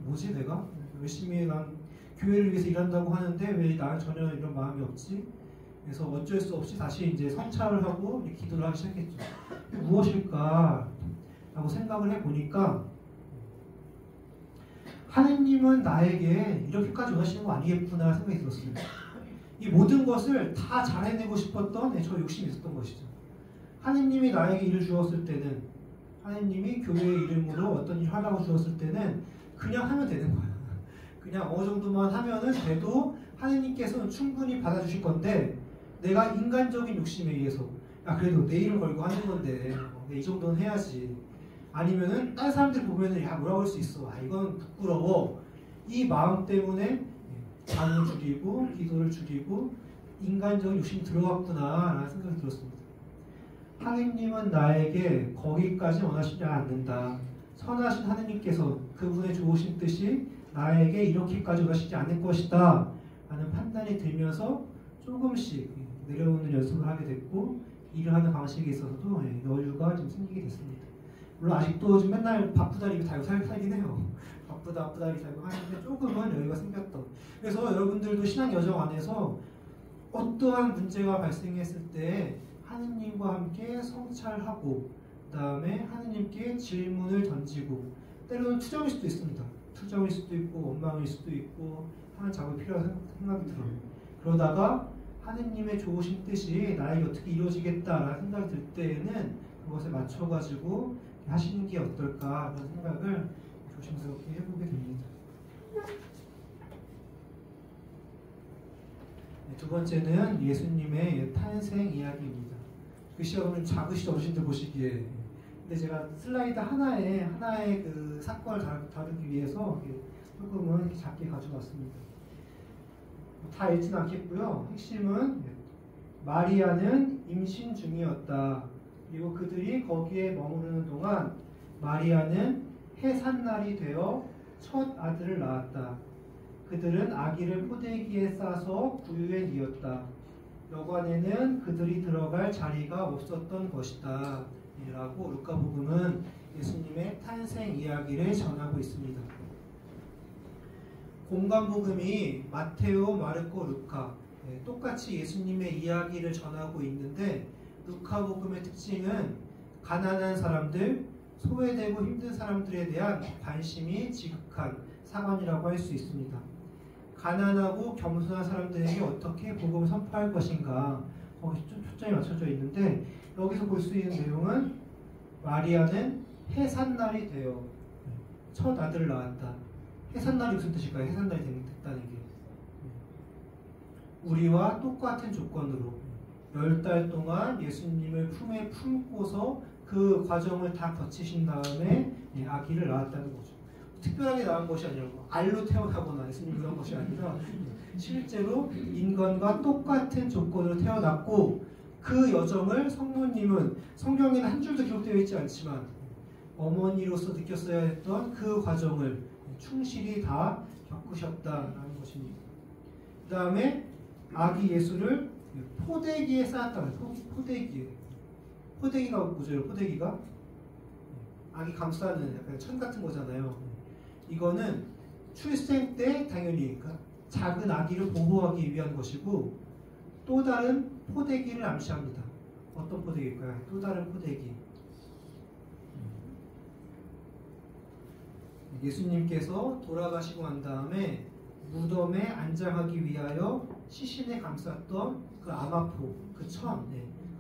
뭐지 내가? 열심히 난 교회를 위해서 일한다고 하는데 왜 나는 전혀 이런 마음이 없지? 그래서 어쩔 수 없이 다시 이제 성찰을 하고 기도를 하기 시작했죠. 무엇일까? 라고 생각을 해보니까 하느님은 나에게 이렇게까지 원하시는 거 아니겠구나 생각이 들었습니다. 이 모든 것을 다 잘 해내고 싶었던 저 욕심이 있었던 것이죠. 하느님이 나에게 일을 주었을 때는 하느님이 교회의 이름으로 어떤 일을 하라고 주었을 때는 그냥 하면 되는 거야. 그냥 어느 정도만 하면은 돼도 하느님께서는 충분히 받아주실 건데 내가 인간적인 욕심에 의해서 그래도 내 이름 걸고 하는 건데 이 정도는 해야지. 아니면은 다른 사람들 보면은 뭐라고 할 수 있어. 이건 부끄러워. 이 마음 때문에 잠을 줄이고 기도를 줄이고 인간적인 욕심이 들어갔구나 라는 생각이 들었습니다. 하느님은 나에게 거기까지 원하시지 않는다. 선하신 하느님께서 그분의 좋으신 뜻이 나에게 이렇게까지 원하시지 않을 것이다 라는 판단이 들면서 조금씩 내려오는 연습을 하게 됐고 일을 하는 방식에 있어서도 여유가 좀 생기게 됐습니다. 물론 아직도 좀 맨날 바쁘다리 달고 살긴 해요. 바쁘다리 달고 하는데 조금은 여유가 생겼던. 그래서 여러분들도 신앙 여정 안에서 어떠한 문제가 발생했을 때 하느님과 함께 성찰하고 그 다음에 하느님께 질문을 던지고 때로는 투정일 수도 있습니다. 투정일 수도 있고 원망일 수도 있고 하는 작업이 필요한 생각이 들어요. 그러다가 하느님의 좋으신 뜻이 나에게 어떻게 이루어지겠다라는 생각이 들 때에는 그것에 맞춰가지고 하시는 게 어떨까 하는 생각을 조심스럽게 해보게 됩니다. 두 번째는 예수님의 탄생 이야기입니다. 글씨가 그러면 작으시죠, 어르신들 보시기에. 근데 제가 슬라이드 하나에 그 사건을 다루기 위해서 조금은 이렇게 작게 가져왔습니다. 다 읽지는 않겠고요. 핵심은 마리아는 임신 중이었다. 그리고 그들이 거기에 머무르는 동안 마리아는 해산날이 되어 첫 아들을 낳았다. 그들은 아기를 포대기에 싸서 구유에 뉘었다. 여관에는 그들이 들어갈 자리가 없었던 것이다. 라고 루카복음은 예수님의 탄생 이야기를 전하고 있습니다. 공관복음이 마테오, 마르코, 루카 똑같이 예수님의 이야기를 전하고 있는데 루카복음의 특징은 가난한 사람들, 소외되고 힘든 사람들에 대한 관심이 지극한 사관이라고 할 수 있습니다. 가난하고 겸손한 사람들에게 어떻게 복음을 선포할 것인가 거기 좀 초점이 맞춰져 있는데 여기서 볼 수 있는 내용은 마리아는 해산날이 되어 첫 아들을 낳았다. 해산날이 무슨 뜻일까요? 해산날이 됐다는 게 우리와 똑같은 조건으로 10달 동안 예수님을 품에 품고서 그 과정을 다 거치신 다음에 아기를 낳았다는 거죠. 특별하게 낳은 것이 아니라 알로 태어나거나 예수님 그런 것이 아니라 실제로 인간과 똑같은 조건으로 태어났고 그 여정을 성모님은 성경에는 한 줄도 기록되어 있지 않지만 어머니로서 느꼈어야 했던 그 과정을 충실히 다 겪으셨다라는 것입니다. 그 다음에 아기 예수를 포대기에 쌓았다는 포대기에. 포대기가 뭐죠? 포대기가 아기 감싸는 약간 천 같은 거잖아요. 이거는 출생 때 당연히 작은 아기를 보호하기 위한 것이고 또 다른 포대기를 암시합니다. 어떤 포대기일까요? 또 다른 포대기. 예수님께서 돌아가시고 난 다음에 무덤에 안장하기 위하여 시신에 감쌌던 그 아마포, 그 천,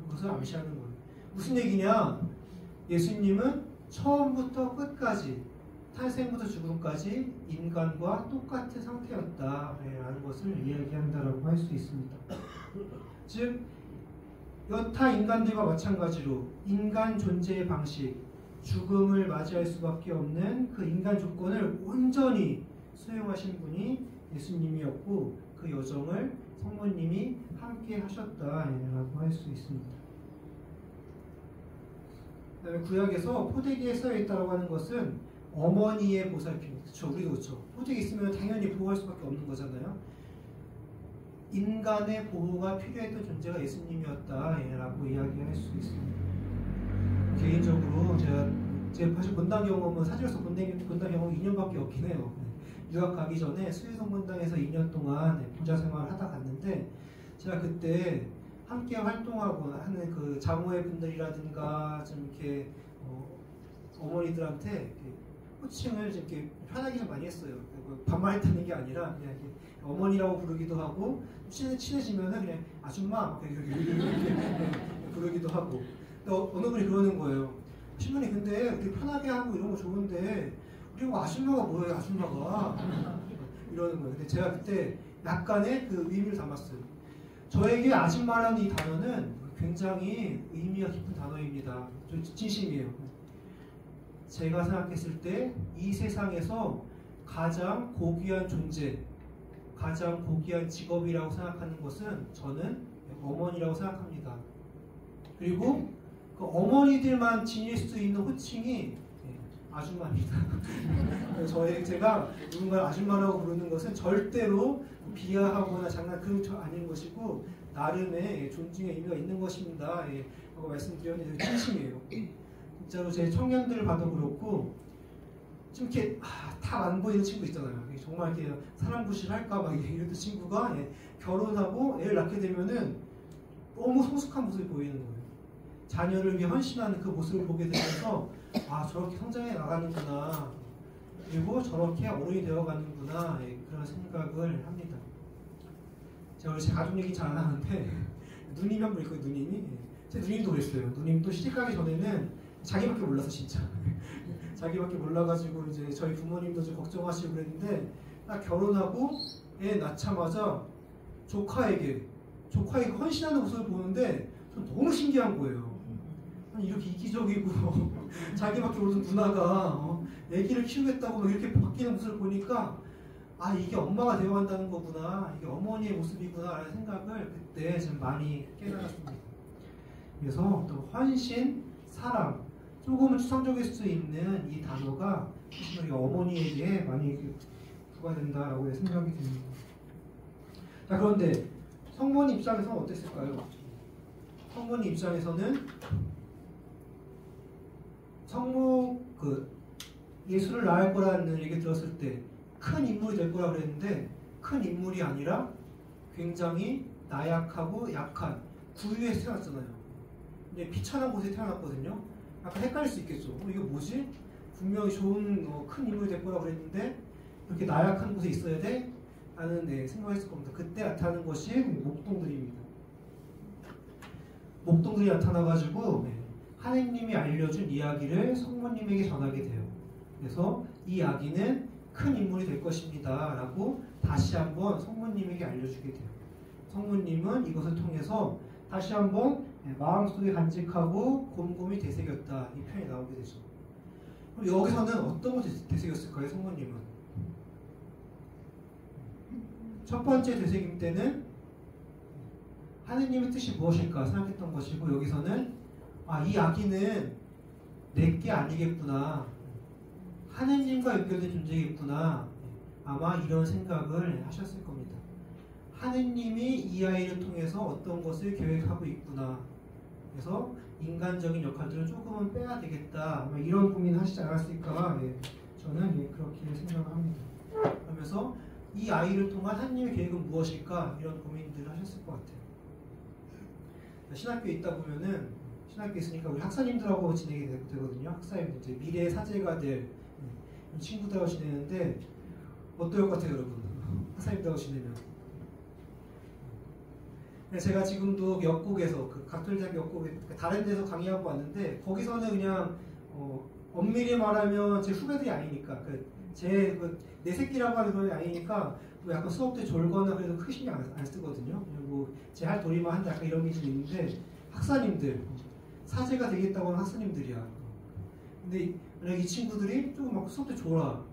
그것을 암시하는 거예요. 무슨 얘기냐? 예수님은 처음부터 끝까지 탄생부터 죽음까지 인간과 똑같은 상태였다라는 것을 이야기한다라고 할 수 있습니다. 즉 여타 인간들과 마찬가지로 인간 존재의 방식, 죽음을 맞이할 수밖에 없는 그 인간 조건을 온전히 수용하신 분이 예수님이었고 그 여정을 성모님이 함께 하셨다라고 할 수 있습니다. 그 다음에 구약에서 포대기에 써있다고 하는 것은 어머니의 보살핌. 그렇죠? 우리도 그렇죠. 포대기 있으면 당연히 보호할 수밖에 없는 거잖아요. 인간의 보호가 필요했던 존재가 예수님이었다라고 이야기할 수 있습니다. 개인적으로 제가 사실 본당 경험은 사실로서 본당 경험이 2년밖에 없긴 해요. 유학 가기 전에 수유성 본당에서 2년 동안 보좌 생활을 하다 갔는데 제가 그때 함께 활동하고 하는 그 자모의 분들이라든가 좀 이렇게 어머니들한테 이렇게 호칭을 좀 이렇게 편하게 좀 많이 했어요. 반말했다는 게 아니라 그냥 이렇게 어머니라고 부르기도 하고 친해지면은 그냥 아줌마 이렇게 부르기도 하고. 어느 분이 그러는 거예요. 신부님 근데 우리 편하게 하고 이런 거 좋은데 그리고 아줌마가 뭐예요 아줌마가 이러는 거예요. 근데 제가 그때 약간의 그 의미를 담았어요. 저에게 아줌마라는 이 단어는 굉장히 의미가 깊은 단어입니다. 저 진심이에요. 제가 생각했을 때 이 세상에서 가장 고귀한 존재, 가장 고귀한 직업이라고 생각하는 것은 저는 어머니라고 생각합니다. 그리고 그 어머니들만 지닐 수 있는 호칭이 아줌마입니다. 제가 누군가를 아줌마라고 부르는 것은 절대로 비하하거나 장난 그런 거 아닌 것이고 나름의 존중의 의미가 있는 것입니다. 라고 말씀드렸는데 진심이에요. 진짜로 제 청년들을 봐도 그렇고 좀 이렇게 다 안 보이는 친구 있잖아요. 정말 이렇게 사람 구실할까 막 이랬던 친구가 결혼하고 애를 낳게 되면은 너무 성숙한 모습이 보이는 거예요. 자녀를 위해 헌신하는 그 모습을 보게 되면서 저렇게 성장해 나가는구나 그리고 저렇게 어른이 되어가는구나 그런 생각을 합니다. 제가 원래 제 가족 얘기 잘 안 하는데 누님이 한 분 있거든요. 누님이 제 누님도 그랬어요. 누님도 시집가기 전에는 자기밖에 몰라서 진짜 자기밖에 몰라가지고 이제 저희 부모님도 좀 걱정하시고 그랬는데 딱 결혼하고 애 낳자마자 조카에게 헌신하는 모습을 보는데 전 너무 신기한 거예요. 아니 이렇게 이기적이고 자기밖에 모르는 누나가 애기를 키우겠다고 막 이렇게 바뀌는 모습을 보니까 아 이게 엄마가 되어간다는 거구나, 이게 어머니의 모습이구나 라는 생각을 그때 좀 많이 깨달았습니다. 그래서 또 헌신, 사랑, 조금은 추상적일 수 있는 이 단어가 우리 어머니에게 많이 부과된다라고 생각이 듭니다. 자, 그런데 성모님 입장에서는 어땠을까요? 성모님 입장에서는 성모 예수를 낳을 거라는 얘기 들었을 때 큰 인물이 될 거라 그랬는데 큰 인물이 아니라 굉장히 나약하고 약한 구유에서 태어났잖아요. 근데 비천한 곳에 태어났거든요. 약간 헷갈릴 수 있겠죠. 이거 뭐지? 분명히 좋은 큰 인물이 될 거라 그랬는데 이렇게 나약한 곳에 있어야 돼? 라는 생각했을 겁니다. 그때 나타나는 것이 목동들입니다. 목동들이 나타나가지고 하느님이 알려준 이야기를 성모님에게 전하게 돼요. 그래서 이 아기는 큰 인물이 될 것입니다 라고 다시 한번 성모님에게 알려주게 돼요. 성모님은 이것을 통해서 다시 한번 마음속에 간직하고 곰곰이 되새겼다, 이 표현이 나오게 되죠. 그럼 여기서는 어떤 것을 되새겼을까요? 성모님은 첫 번째 되새김 때는 하느님의 뜻이 무엇일까 생각했던 것이고, 여기서는 이 아기는 내게 아니겠구나, 하느님과 연결된 존재겠구나, 아마 이런 생각을 하셨을 겁니다. 하느님이 이 아이를 통해서 어떤 것을 계획하고 있구나, 그래서 인간적인 역할들을 조금은 빼야 되겠다, 아마 이런 고민을 하시지 않았을까, 저는 그렇게 생각을 합니다. 그러면서 이 아이를 통한 하느님의 계획은 무엇일까, 이런 고민들을 하셨을 것 같아요. 신학교에 있다 보면은, 신학교에 있으니까 우리 학사님들하고 지내게 되거든요. 학사님들, 미래의 사제가 될 친구들하고 지내는데 어떨 것 같아요, 여러분? 학사님들하고 지내면. 제가 지금도 역곡에서, 가톨대학 역곡에 다른 데서 강의하고 왔는데, 거기서는 그냥 엄밀히 말하면 제 후배들이 아니니까, 내 새끼라고 하는 건 아니니까 약간 수업 때 졸거나 그래도 크게 신경 안 쓰거든요. 그리고 제 할 도리만 한다, 약간 이런 게 좀 있는데, 학사님들, 사제가 되겠다고 하는 학사님들이야. 근데 만약 이 친구들이 조금 막 수업 때 졸아,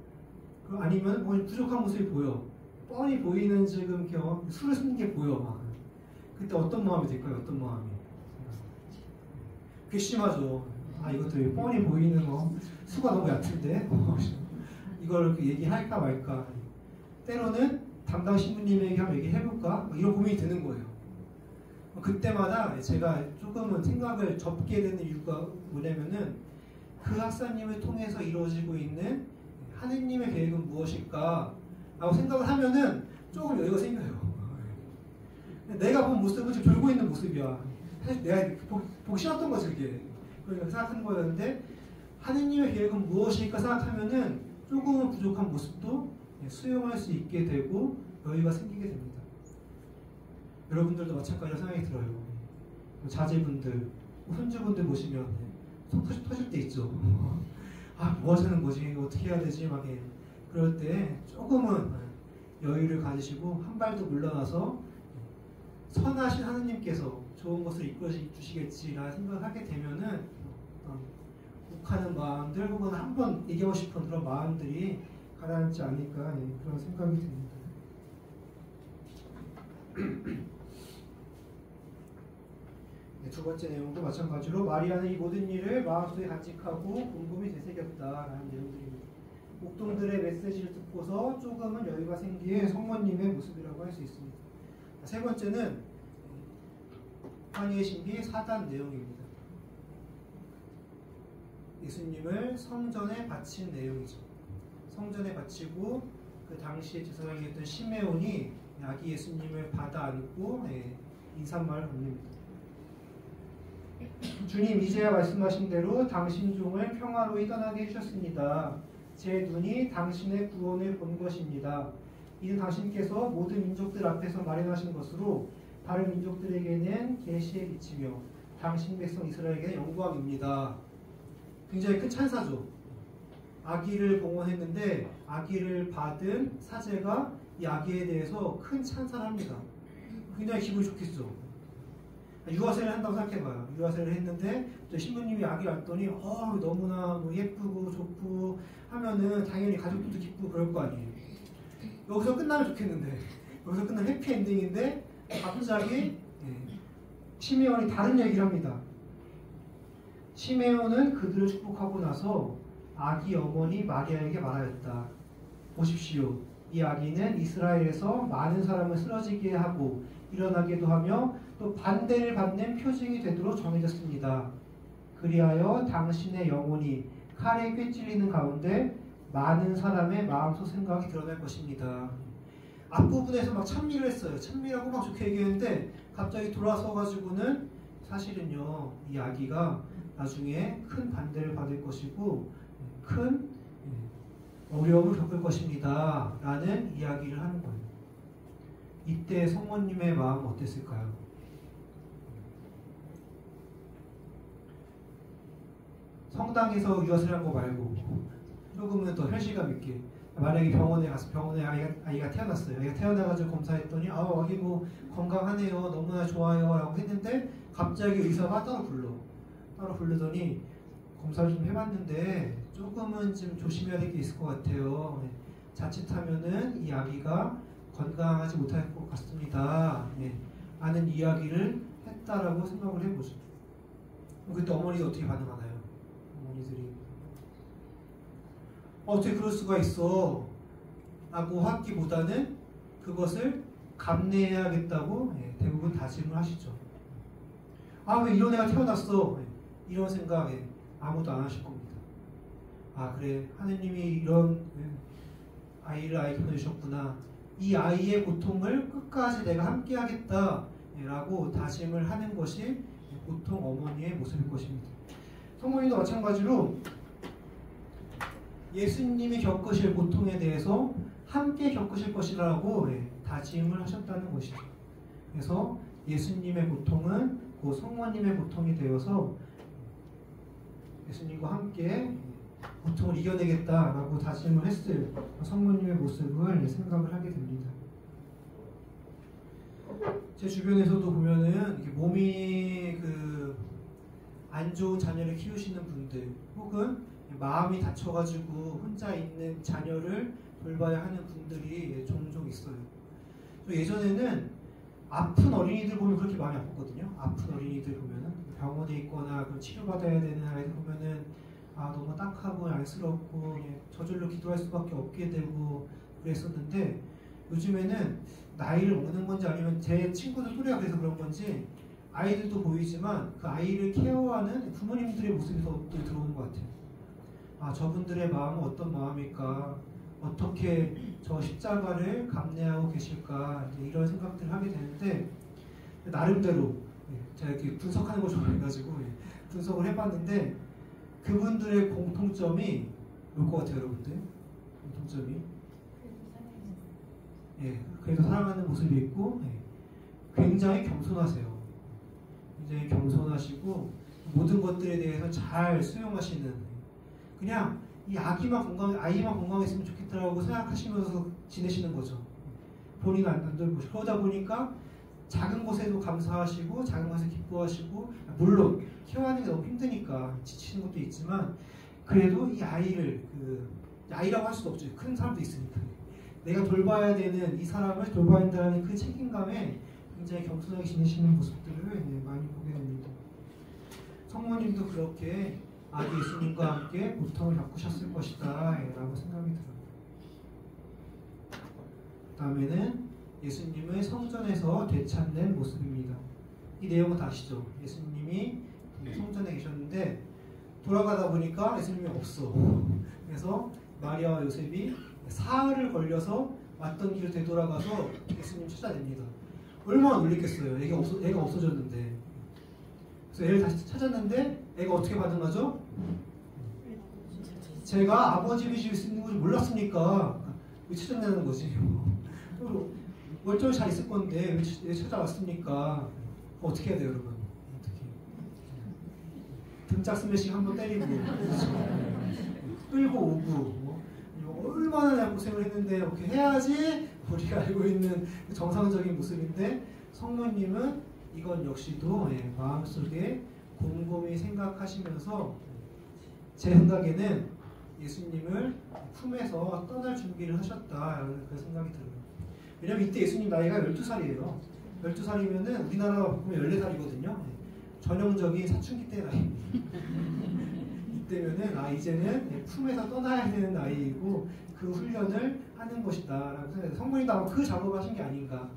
아니면 뭐 부족한 모습이 보여, 뻔히 보이는 지금 술을 숨는 게 보여, 막. 그때 어떤 마음이 들까요? 어떤 마음이? 괘씸하죠. 이것도 뻔히 보이는 수가 너무 얕은데 이걸 이렇게 얘기할까 말까. 때로는 담당 신부님에게 한번 얘기해볼까? 이런 고민이 드는 거예요. 그때마다 제가 조금은 생각을 접게 되는 이유가 뭐냐면은, 그 학사님을 통해서 이루어지고 있는 하느님의 계획은 무엇일까? 라고 생각을 하면은 조금 여유가 생겨요. 내가 본 모습은 지금 졸고 있는 모습이야. 사실 내가 보기 싫었던 거지, 그게. 그러니까 생각한 거였는데, 하느님의 계획은 무엇일까 생각하면은 조금은 부족한 모습도 수용할 수 있게 되고 여유가 생기게 됩니다. 여러분들도 마찬가지로 생각이 들어요. 자제분들, 손주분들 보시면 속 터질 때 있죠. 뭐 하자는 거지? 어떻게 해야 되지? 막 그럴 때 조금은 여유를 가지시고 한 발 더 물러나서 선하신 하느님께서 좋은 것을 이끌어 주시겠지라는 생각을 하게 되면은 욱하는 마음들, 혹은 한번 얘기하고 싶은 그런 마음들이 가라앉지 않을까, 그런 생각이 듭니다. 두 번째 내용도 마찬가지로 마리아는 이 모든 일을 마음속에 간직하고 곰곰이 되새겼다라는 내용들입니다. 목동들의 메시지를 듣고서 조금은 여유가 생긴 성모님의 모습이라고 할 수 있습니다. 세 번째는 환희의 신비 4단 내용입니다. 예수님을 성전에 바친 내용이죠. 성전에 바치고 그 당시에 제사장이었던 시메온이 아기 예수님을 받아 안고 인사말을 건넵니다. 주님, 이제야 말씀하신 대로 당신 종을 평화로이 떠나게 해주셨습니다. 제 눈이 당신의 구원을 본 것입니다. 이는 당신께서 모든 민족들 앞에서 마련하신 것으로 다른 민족들에게는 계시에 비치며 당신 백성 이스라엘에게는 영광입니다. 굉장히 큰 찬사죠. 아기를 봉헌했는데 아기를 받은 사제가 이 아기에 대해서 큰 찬사를 합니다. 굉장히 기분이 좋겠죠. 유아세를 한다고 생각해봐요. 유아세를 했는데 또 신부님이 아기를 낳았더니 너무나 뭐 예쁘고 좋고 하면은 당연히 가족들도 기쁘고 그럴 거 아니에요. 여기서 끝나면 좋겠는데 여기서 끝나면 해피엔딩인데 갑자기 시메온이 다른 얘기를 합니다. 시메온은 그들을 축복하고 나서 아기 어머니 마리아에게 말하였다. 보십시오. 이 아기는 이스라엘에서 많은 사람을 쓰러지게 하고 일어나기도 하며 또 반대를 받는 표징이 되도록 정해졌습니다. 그리하여 당신의 영혼이 칼에 꿰찔리는 가운데 많은 사람의 마음속 생각이 드러날 것입니다. 앞부분에서 막 찬미를 했어요. 찬미라고 막 좋게 얘기했는데 갑자기 돌아서가지고는 사실은요 이 아기가 나중에 큰 반대를 받을 것이고 큰 어려움을 겪을 것입니다 라는 이야기를 하는 거예요. 이때 성모님의 마음은 어땠을까요? 성당에서 유아세를 한 거 말고 조금은 더 현실감 있게 만약에 병원에 가서 병원에 아이가 태어났어요. 아이가 태어나가지고 검사했더니 아기 뭐 건강하네요. 너무나 좋아요 라고 했는데 갑자기 의사가 따로 부르더니 검사를 좀 해봤는데 조금은 좀 조심해야 될 게 있을 것 같아요. 자칫하면은 이 아기가 건강하지 못할 것 같습니다. 라는 이야기를 했다라고 생각을 해보죠. 그때 어머니가 어떻게 반응하나요? 어머니들이 어떻게 그럴 수가 있어 라고 하기보다는 그것을 감내해야겠다고 대부분 다짐을 하시죠. 왜 이런 애가 태어났어? 이런 생각 아무도 안 하실 겁니다. 그래 하느님이 이런 아이를 보내주셨구나. 이 아이의 고통을 끝까지 내가 함께 하겠다 라고 다짐을 하는 것이 보통 어머니의 모습일 것입니다. 성모님도 마찬가지로 예수님이 겪으실 고통에 대해서 함께 겪으실 것이라고 다짐을 하셨다는 것이죠. 그래서 예수님의 고통은 그 성모님의 고통이 되어서 예수님과 함께 고통을 이겨내겠다라고 다짐을 했을 성모님의 모습을 생각을 하게 됩니다. 제 주변에서도 보면은 몸이 안 좋은 자녀를 키우시는 분들 혹은 마음이 다쳐가지고 혼자 있는 자녀를 돌봐야 하는 분들이 종종 있어요. 예전에는 아픈 어린이들 보면 그렇게 많이 아팠거든요. 아픈 어린이들 보면은 병원에 있거나 치료받아야 되는 아이들 보면은 너무 딱하고 안쓰럽고 저절로 기도할 수밖에 없게 되고 그랬었는데 요즘에는 나이를 먹는 건지 아니면 제 친구들 또래가 그래서 그런 건지 아이들도 보이지만 그 아이를 케어하는 부모님들의 모습이 더 들어오는 것 같아요. 저분들의 마음은 어떤 마음일까? 어떻게 저 십자가를 감내하고 계실까? 이런 생각들을 하게 되는데 나름대로 제가 이렇게 분석하는 걸 좋아해가지고 분석을 해봤는데 그분들의 공통점이 올 것 같아요, 여러분들. 공통점이 그래도 사랑하는 모습이 있고 굉장히 겸손하세요. 굉장히 겸손하시고 모든 것들에 대해서 잘 수용하시는 그냥 이 아이만 건강했으면 좋겠다라고 생각하시면서 지내시는 거죠. 본인은 안 돌보시고 그러다 보니까 작은 것에도 감사하시고 작은 것에 기뻐하시고 물론 케어하는 게 너무 힘드니까 지치는 것도 있지만 그래도 이 아이를 아이라고 할 수도 없죠. 큰 사람도 있으니까 내가 돌봐야 되는 이 사람을 돌봐야 한다는 그 책임감에 굉장히 겸손하게 지내시는 모습들을 많이 보게 됩니다. 성모님도 그렇게 아기 예수님과 함께 고통을 겪으셨을 것이다 라고 생각이 들어요. 그 다음에는 예수님을 성전에서 되찾는 모습입니다. 이 내용은 다 아시죠? 예수님이 성전에 계셨는데 돌아가다 보니까 예수님이 없어. 그래서 마리아와 요셉이 사흘을 걸려서 왔던 길을 되돌아가서 예수님 찾아냅니다. 얼마나 놀랬겠어요. 애가 없어졌는데. 그래서 애를 다시 찾았는데 애가 어떻게 반응하죠? 제가 아버지 집에 있는 걸 몰랐으니까 왜 찾았냐는 거지. 멀쩡히 잘 있을 건데 왜 찾아왔습니까? 어떻게 해야 돼요, 여러분? 어떻게? 등짝 스매싱 한번 때리고 끌고 오고 얼마나 고생을 했는데 이렇게 해야지 우리가 알고 있는 정상적인 모습인데 성모님은 이건 역시도 마음속에 곰곰이 생각하시면서 제 생각에는 예수님을 품에서 떠날 준비를 하셨다라는 그런 생각이 들어요. 왜냐면 이때 예수님 나이가 12살이에요. 12살이면은 우리나라 보면 14살이거든요. 전형적인 사춘기 때 나이입니다. 이때면은 이제는 품에서 떠나야 되는 나이이고 그 훈련을 하는 것이다 라고 생각해요. 성모님도 아마 그 작업을 하신 게 아닌가.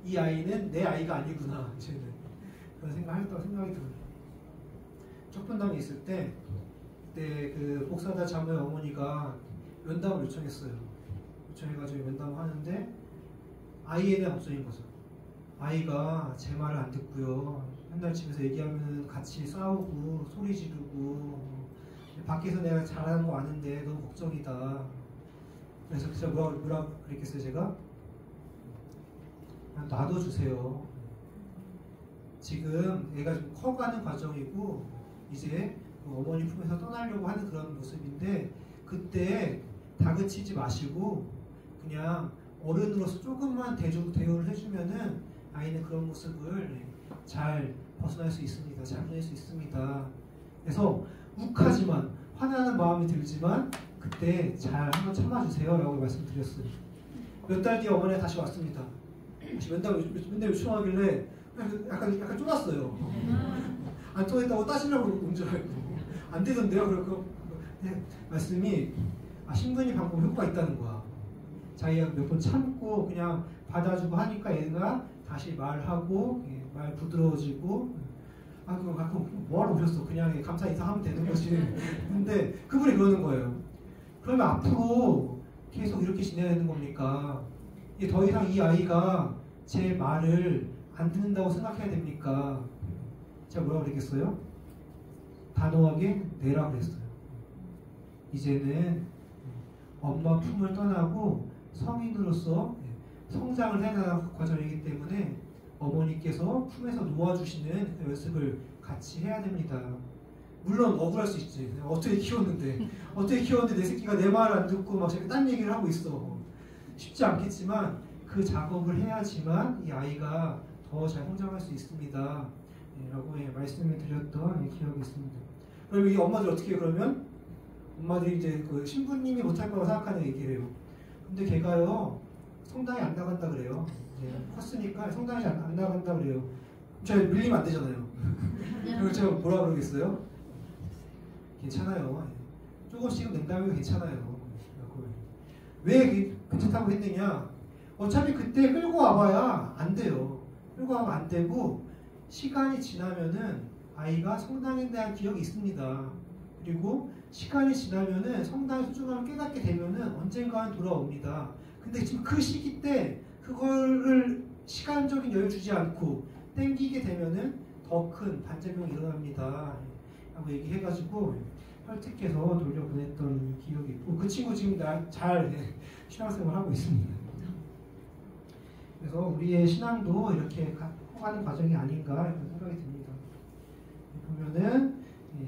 이 아이는 내 아이가 아니구나. 이제는 그런 생각을 생각이 들어요. 척분당에 있을 때 그때 그 복사다 자매의 어머니가 면담을 요청했어요. 요청해가지고 면담을 하는데 아이에 대한 걱정인 거죠. 아이가 제 말을 안 듣고요. 맨날 집에서 얘기하면 같이 싸우고 소리 지르고 밖에서 내가 잘하는 거 아는데 너무 걱정이다. 그래서 진짜 뭐라 그랬겠어요 제가? 놔둬주세요. 지금 애가 좀 커가는 과정이고 이제 어머니 품에서 떠나려고 하는 그런 모습인데 그때 다그치지 마시고 그냥 어른으로서 조금만 대우를 해주면은 아이는 그런 모습을 잘 벗어날 수 있습니다. 잘 보낼 수 있습니다. 그래서 욱하지만 화나는 마음이 들지만 그때 잘 한번 참아주세요 라고 말씀드렸어요. 몇 달 뒤에 어머니가 다시 왔습니다. 다시 맨날 요청하길래 약간 쫄았어요. 안 통했다고 따지려고 온 줄 알고 안 되던데요. 그리고 말씀이 신부님 방법 효과가 있다는 거야. 자기가 몇 번 참고 그냥 받아주고 하니까 얘가 다시 말하고 말 부드러워지고 그럼 가끔 뭐하러 오셨어? 그냥 감사 인사하면 되는 거지. 근데 그분이 그러는 거예요. 그러면 앞으로 계속 이렇게 지내야 되는 겁니까? 더 이상 이 아이가 제 말을 안 듣는다고 생각해야 됩니까? 제가 뭐라고 그랬겠어요? 단호하게 내라 그랬어요. 이제는 엄마 품을 떠나고 성인으로서 성장을 해나가는 과정이기 때문에 어머니께서 품에서 놓아주시는 연습을 같이 해야 됩니다. 물론 억울할 수 있지. 어떻게 키웠는데 내 새끼가 내 말을 안 듣고 막 저렇게 딴 얘기를 하고 있어. 쉽지 않겠지만 그 작업을 해야지만 이 아이가 더 잘 성장할 수 있습니다. 라고 말씀을 드렸던 기억이 있습니다. 그럼 이 엄마들 어떻게 해요? 그러면 엄마들이 이제 그 신부님이 못할 거라고 생각하는 얘기를 해요. 근데 걔가요 성당에 안 나간다 그래요. 컸으니까 성당에 안 나간다 그래요. 제가 밀리면 안 되잖아요. 그리고 제가 뭐라 그러겠어요? 괜찮아요. 조금씩은 냉담해도 괜찮아요. 왜 괜찮다고 했느냐? 어차피 그때 끌고 와봐야 안 돼요. 끌고 와면 안 되고 시간이 지나면은 아이가 성당에 대한 기억이 있습니다. 그리고 시간이 지나면은 성당의 소중함을 깨닫게 되면은 언젠가는 돌아옵니다. 근데 지금 그 시기 때 그거를 시간적인 여유 주지 않고 땡기게 되면은 더 큰 반작용이 일어납니다. 라고 얘기해가지고 설득해서 돌려보냈던 기억이 있고 그 친구 지금 잘 신앙생활 하고 있습니다. 그래서 우리의 신앙도 이렇게 커가는 과정이 아닌가 이런 생각이 듭니다. 보면은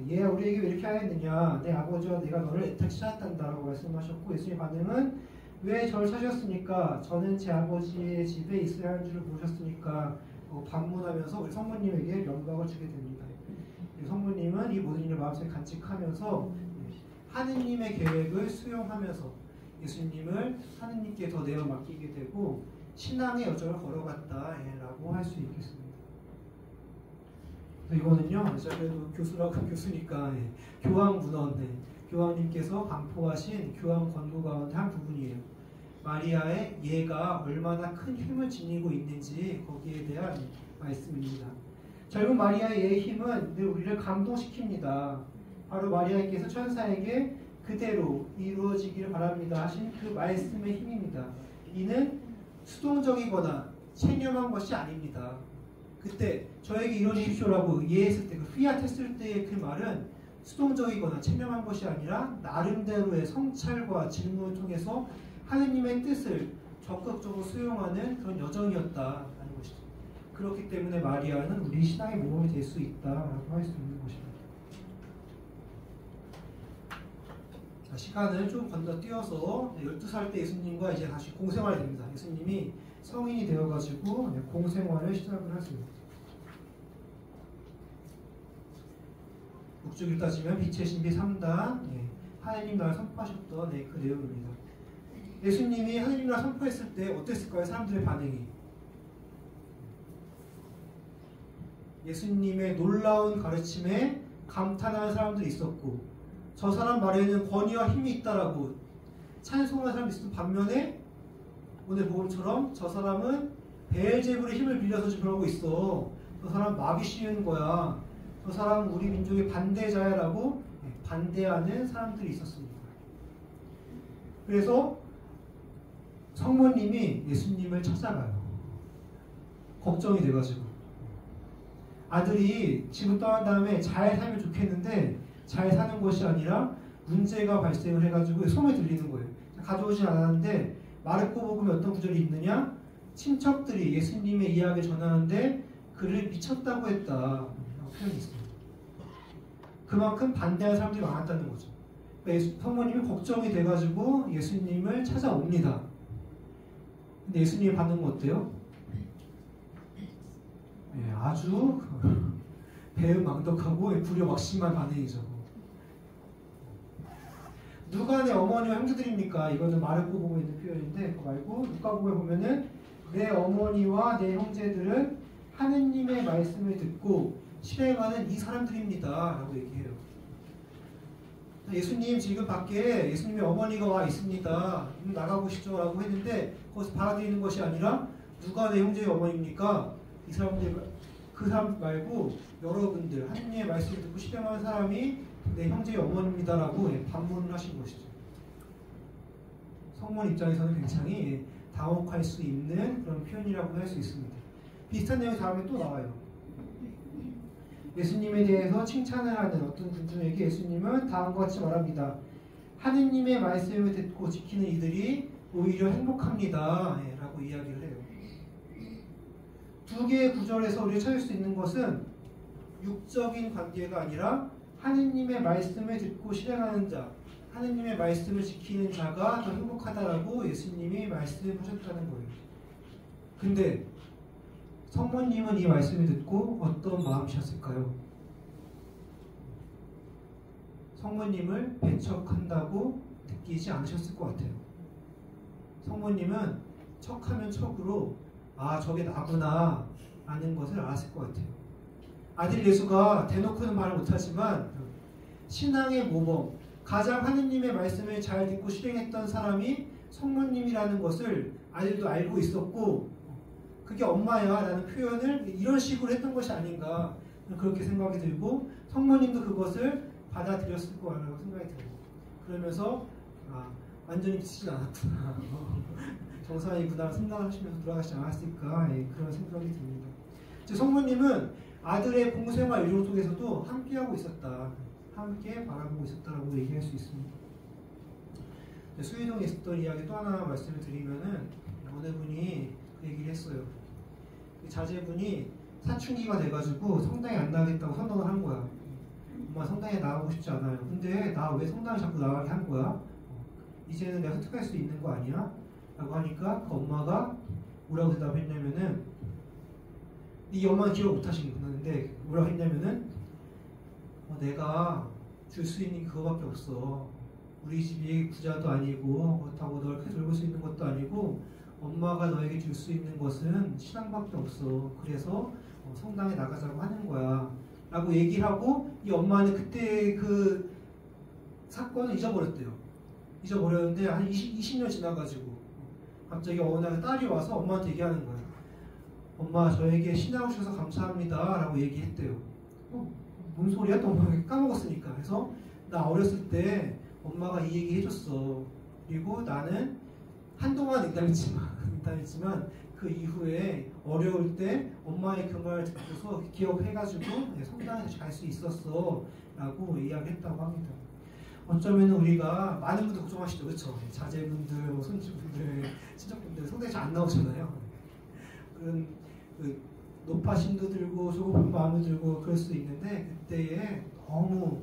얘가 우리에게 왜 이렇게 하였느냐 내 아버지와 내가 너를 애타게 찾았단다라고 말씀하셨고 예수님의 반응은 왜 저를 찾으셨습니까? 저는 제 아버지의 집에 있어야 하는 줄을 모르셨으니까 반문하면서 우리 성모님에게 영광을 주게 됩니다. 성모님은 이 모든 일을 마음속에 간직하면서 하느님의 계획을 수용하면서 예수님을 하느님께 더 내어 맡기게 되고 신앙의 여정을 걸어갔다라고 할 수 있겠습니다. 이거는요, 제가 그래도 교수니까 교황문헌, 교황님께서 반포하신 교황 권고 가운데 한 부분이에요. 마리아의 예가 얼마나 큰 힘을 지니고 있는지 거기에 대한 말씀입니다. 젊은 마리아의 예의 힘은 늘 우리를 감동시킵니다. 바로 마리아께서 천사에게 그대로 이루어지기를 바랍니다 하신 그 말씀의 힘입니다. 이는 수동적이거나 체념한 것이 아닙니다. 그때 저에게 이루어지십시오라고 예했을 때, 그 피앗 했을 때의 그 말은 수동적이거나 체념한 것이 아니라 나름대로의 성찰과 질문을 통해서 하느님의 뜻을 적극적으로 수용하는 그런 여정이었다라는 것이죠. 그렇기 때문에 마리아는 우리 신앙의 모범이 될 수 있다라고 할 수 있는 것입니다. 시간을 좀 건너뛰어서 12살 때 예수님과 이제 다시 공생활이 됩니다. 예수님이 성인이 되어가지고 공생활을 시작을 하십니다. 북쪽으로 따지면 빛의 신비 3단, 하나님 나라를 선포하셨던 그 내용입니다. 예수님이 하나님 나라 선포했을 때 어땠을까요? 사람들의 반응이. 예수님의 놀라운 가르침에 감탄하는 사람들이 있었고, 저 사람 말에는 권위와 힘이 있다라고 찬송하는 사람이 있었던 반면에, 오늘 복음처럼 저 사람은 베엘제불의 힘을 빌려서 지금 그러고 있어. 저 사람 마귀 씌우는 거야. 저 사람은 우리 민족의 반대자야라고 반대하는 사람들이 있었습니다. 그래서 성모님이 예수님을 찾아가요. 걱정이 돼가지고. 아들이 지금 떠난 다음에 잘 살면 좋겠는데 잘 사는 것이 아니라 문제가 발생을 해가지고 소문이 들리는 거예요. 가져오진 않았는데 마르코 복음에 어떤 구절이 있느냐? 친척들이 예수님의 이야기를 전하는데 그를 미쳤다고 했다. 표현이 있습니다. 그만큼 반대하는 사람들이 많았다는 거죠. 그러니까 성모님이 걱정이 돼가지고 예수님을 찾아옵니다. 근데 예수님의 반응은 어때요? 아주 배은망덕하고 불효막심한 반응이죠. 누가 내 어머니와 형제들입니까? 이거는 마르코 복음에 있는 표현인데 그거 말고 루카복음에 보면은 내 어머니와 내 형제들은 하느님의 말씀을 듣고 실행하는 이 사람들입니다 라고 얘기해요. 예수님 지금 밖에 예수님의 어머니가 와 있습니다. 나가보시죠 라고 했는데 거기서 받아들이는 것이 아니라 누가 내 형제의 어머니입니까? 이 사람들, 그 사람 말고 여러분들 하느님의 말씀을 듣고 실행하는 사람이 내 형제의 어머니입니다 라고 반문을 하신 것이죠. 성문 입장에서는 굉장히 당혹할 수 있는 그런 표현이라고 할 수 있습니다. 비슷한 내용이 다음에 또 나와요. 예수님에 대해서 칭찬을 하는 어떤 군중에게 예수님은 다음과 같이 말합니다. 하느님의 말씀을 듣고 지키는 이들이 오히려 행복합니다 라고 이야기를 해요. 두 개의 구절에서 우리가 찾을 수 있는 것은 육적인 관계가 아니라 하느님의 말씀을 듣고 실행하는 자, 하느님의 말씀을 지키는 자가 더 행복하다라고 예수님이 말씀하셨다는 거예요. 근데 성모님은 이 말씀을 듣고 어떤 마음이셨을까요? 성모님을 배척한다고 느끼지 않으셨을 것 같아요. 성모님은 척하면 척으로 아 저게 나구나 아는 것을 알았을 것 같아요. 아들 예수가 대놓고는 말을 못하지만 신앙의 모범, 가장 하느님의 말씀을 잘 듣고 실행했던 사람이 성모님이라는 것을 아들도 알고 있었고 그게 엄마야 라는 표현을 이런 식으로 했던 것이 아닌가 그렇게 생각이 들고 성모님도 그것을 받아들였을 거라고 생각이 들어요. 그러면서 완전히 미치지 않았구나 정상이구나 생각하시면서 돌아가시지 않았을까 그런 생각이 듭니다. 즉 성모님은 아들의 공생활 요정 속에서도 함께하고 있었다. 함께 바라보고 있었다라고 얘기할 수 있습니다. 수의동에 있었던 이야기 또 하나 말씀을 드리면은 어느 분이 그 얘기를 했어요. 자제분이 사춘기가 돼가지고 성당에 안 나가겠다고 선언을 한 거야. 엄마 성당에 나가고 싶지 않아요. 근데 나 왜 성당에 자꾸 나가게 한 거야? 이제는 내가 선택할 수 있는 거 아니야? 라고 하니까 그 엄마가 뭐라고 대답했냐면은 이 엄마는 기억 못 하시는구나. 근데 뭐라고 했냐면은 내가 줄 수 있는 게 그거밖에 없어. 우리 집이 부자도 아니고 그렇다고 넓게 돌볼 수 있는 것도 아니고 엄마가 너에게 줄 수 있는 것은 신앙밖에 없어. 그래서 성당에 나가자고 하는 거야 라고 얘기를 하고 이 엄마는 그때 그 사건을 잊어버렸대요. 잊어버렸는데 한 20년 지나가지고 갑자기 어느 날 딸이 와서 엄마한테 얘기하는 거예요. 엄마 저에게 신앙을 주셔서 감사합니다 라고 얘기했대요. 뭔 소리야? 또 엄마가 까먹었으니까. 그래서 나 어렸을 때 엄마가 이 얘기 해줬어. 그리고 나는 한동안 냉담했지만 그 이후에 어려울 때 엄마의 그 말을 듣고서 기억해가지고 성당에서 갈 수 있었어 라고 이야기했다고 합니다. 어쩌면 우리가 많은 분들 걱정하시죠. 그렇죠? 자제분들, 손주분들, 친척분들 성당에 잘 안 나오잖아요. 그런 높아심도 들고 조급한 마음도 들고 그럴 수 있는데 그때에 너무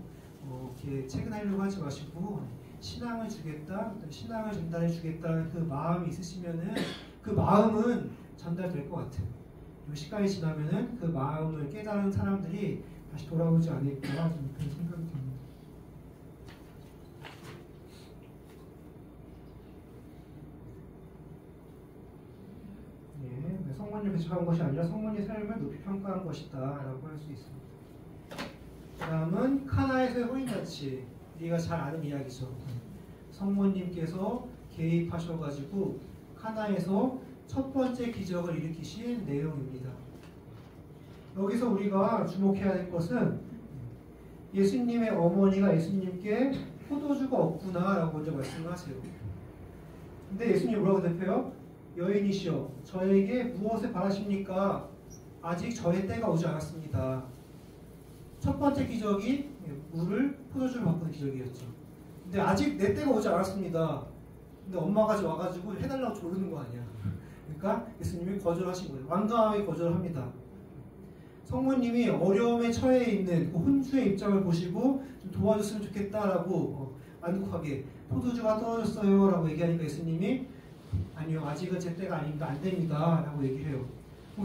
이렇게 체근하려고 하지 마시고 신앙을 주겠다, 신앙을 전달해 주겠다는 그 마음이 있으시면은 그 마음은 전달될 것 같아요. 시간이 지나면은 그 마음을 깨달은 사람들이 다시 돌아오지 않을까 좀 그런 생각이 듭니다. 예, 성모님을 배척한 것이 아니라 성모님의 삶을 높이 평가한 것이다 라고 할 수 있습니다. 다음은 카나에서의 호인잔치. 우리가 잘 아는 이야기죠. 성모님께서 개입하셔가지고 카나에서 첫 번째 기적을 일으키신 내용입니다. 여기서 우리가 주목해야 될 것은 예수님의 어머니가 예수님께 포도주가 없구나 라고 먼저 말씀을 하세요. 근데 예수님이 뭐라고 대표요? 여인이시여 저에게 무엇을 바라십니까? 아직 저의 때가 오지 않았습니다. 첫 번째 기적이 물을 포도주로 바꾸는 기적이었죠. 근데 아직 내 때가 오지 않았습니다. 근데 엄마가 와가지고 해달라고 조르는 거 아니야. 그러니까 예수님이 거절하신 거예요. 완강하게 거절합니다. 성모님이 어려움에 처해 있는 그 혼주의 입장을 보시고 좀 도와줬으면 좋겠다라고 완곡하게 포도주가 떨어졌어요 라고 얘기하니까 예수님이 아니요 아직은 제 때가 아닙니다. 안 됩니다 라고 얘기해요.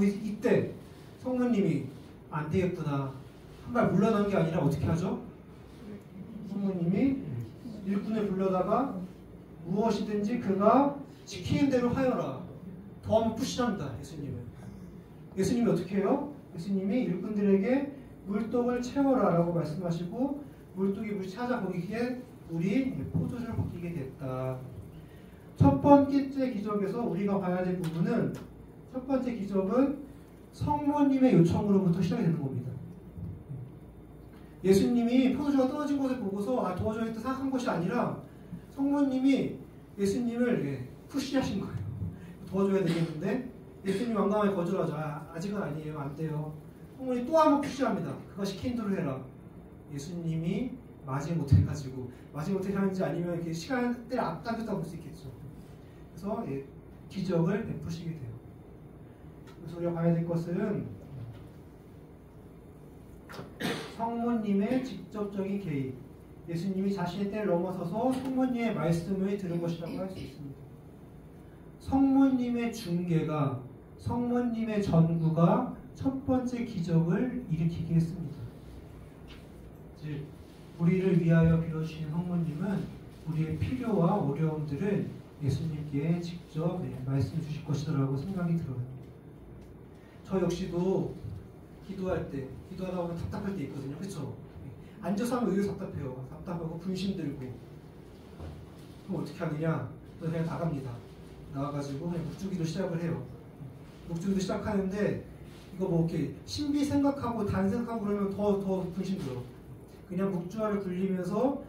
이때 성모님이 안 되겠구나 한 발 물러난 게 아니라 어떻게 하죠? 성모님이 일꾼을 불러다가 무엇이든지 그가 시키는 대로 하여라. 더 한번 푸시합니다. 예수님이 어떻게 해요? 예수님이 일꾼들에게 물독을 채워라 라고 말씀하시고 물독이 물이 찾아 거기에 물이 포도주를 바뀌게 됐다. 첫 번째 기적에서 우리가 봐야 될 부분은 첫 번째 기적은 성모님의 요청으로부터 시작이 되는 겁니다. 예수님이 포도주가 떨어진 것을 보고서 도와줘야겠다 생각한 것이 아니라 성모님이 예수님을 푸시하신 거예요. 도와줘야 되겠는데 예수님 완강하게 거절하죠. 아직은 아니에요. 안 돼요. 성모님 또 한 번 푸시합니다. 그거 시킨 대로 해라. 예수님이 마지못해가지고 마지못해 하는지 아니면 이렇게 시간대를 앞당겼다고 볼 수 있겠죠. 그래서 기적을 베푸시게 돼요. 그래서 우리가 봐야 될 것은 성모님의 직접적인 개입, 예수님이 자신의 때를 넘어서서 성모님의 말씀을 들은 것이라고 할 수 있습니다. 성모님의 중개가, 성모님의 전구가 첫 번째 기적을 일으키게 했습니다. 즉, 우리를 위하여 빌어주신 성모님은 우리의 필요와 어려움들을 예수님께 직접 말씀해 주실 것이라고 생각이 들어요. 저 역시도 기도하다 보면 답답할 때 있거든요. 그렇죠? 앉아서 하면 의외로 답답해요. 답답하고 분심 들고. 그럼 어떻게 하느냐? 저는 그냥 나갑니다. 나와가지고 그냥 묵주기도 시작을 해요. 묵주기도 시작하는데 이거 뭐 이렇게 신비 생각하고 단 생각하고 그러면 더 분심 들어. 그냥 묵주화를 굴리면서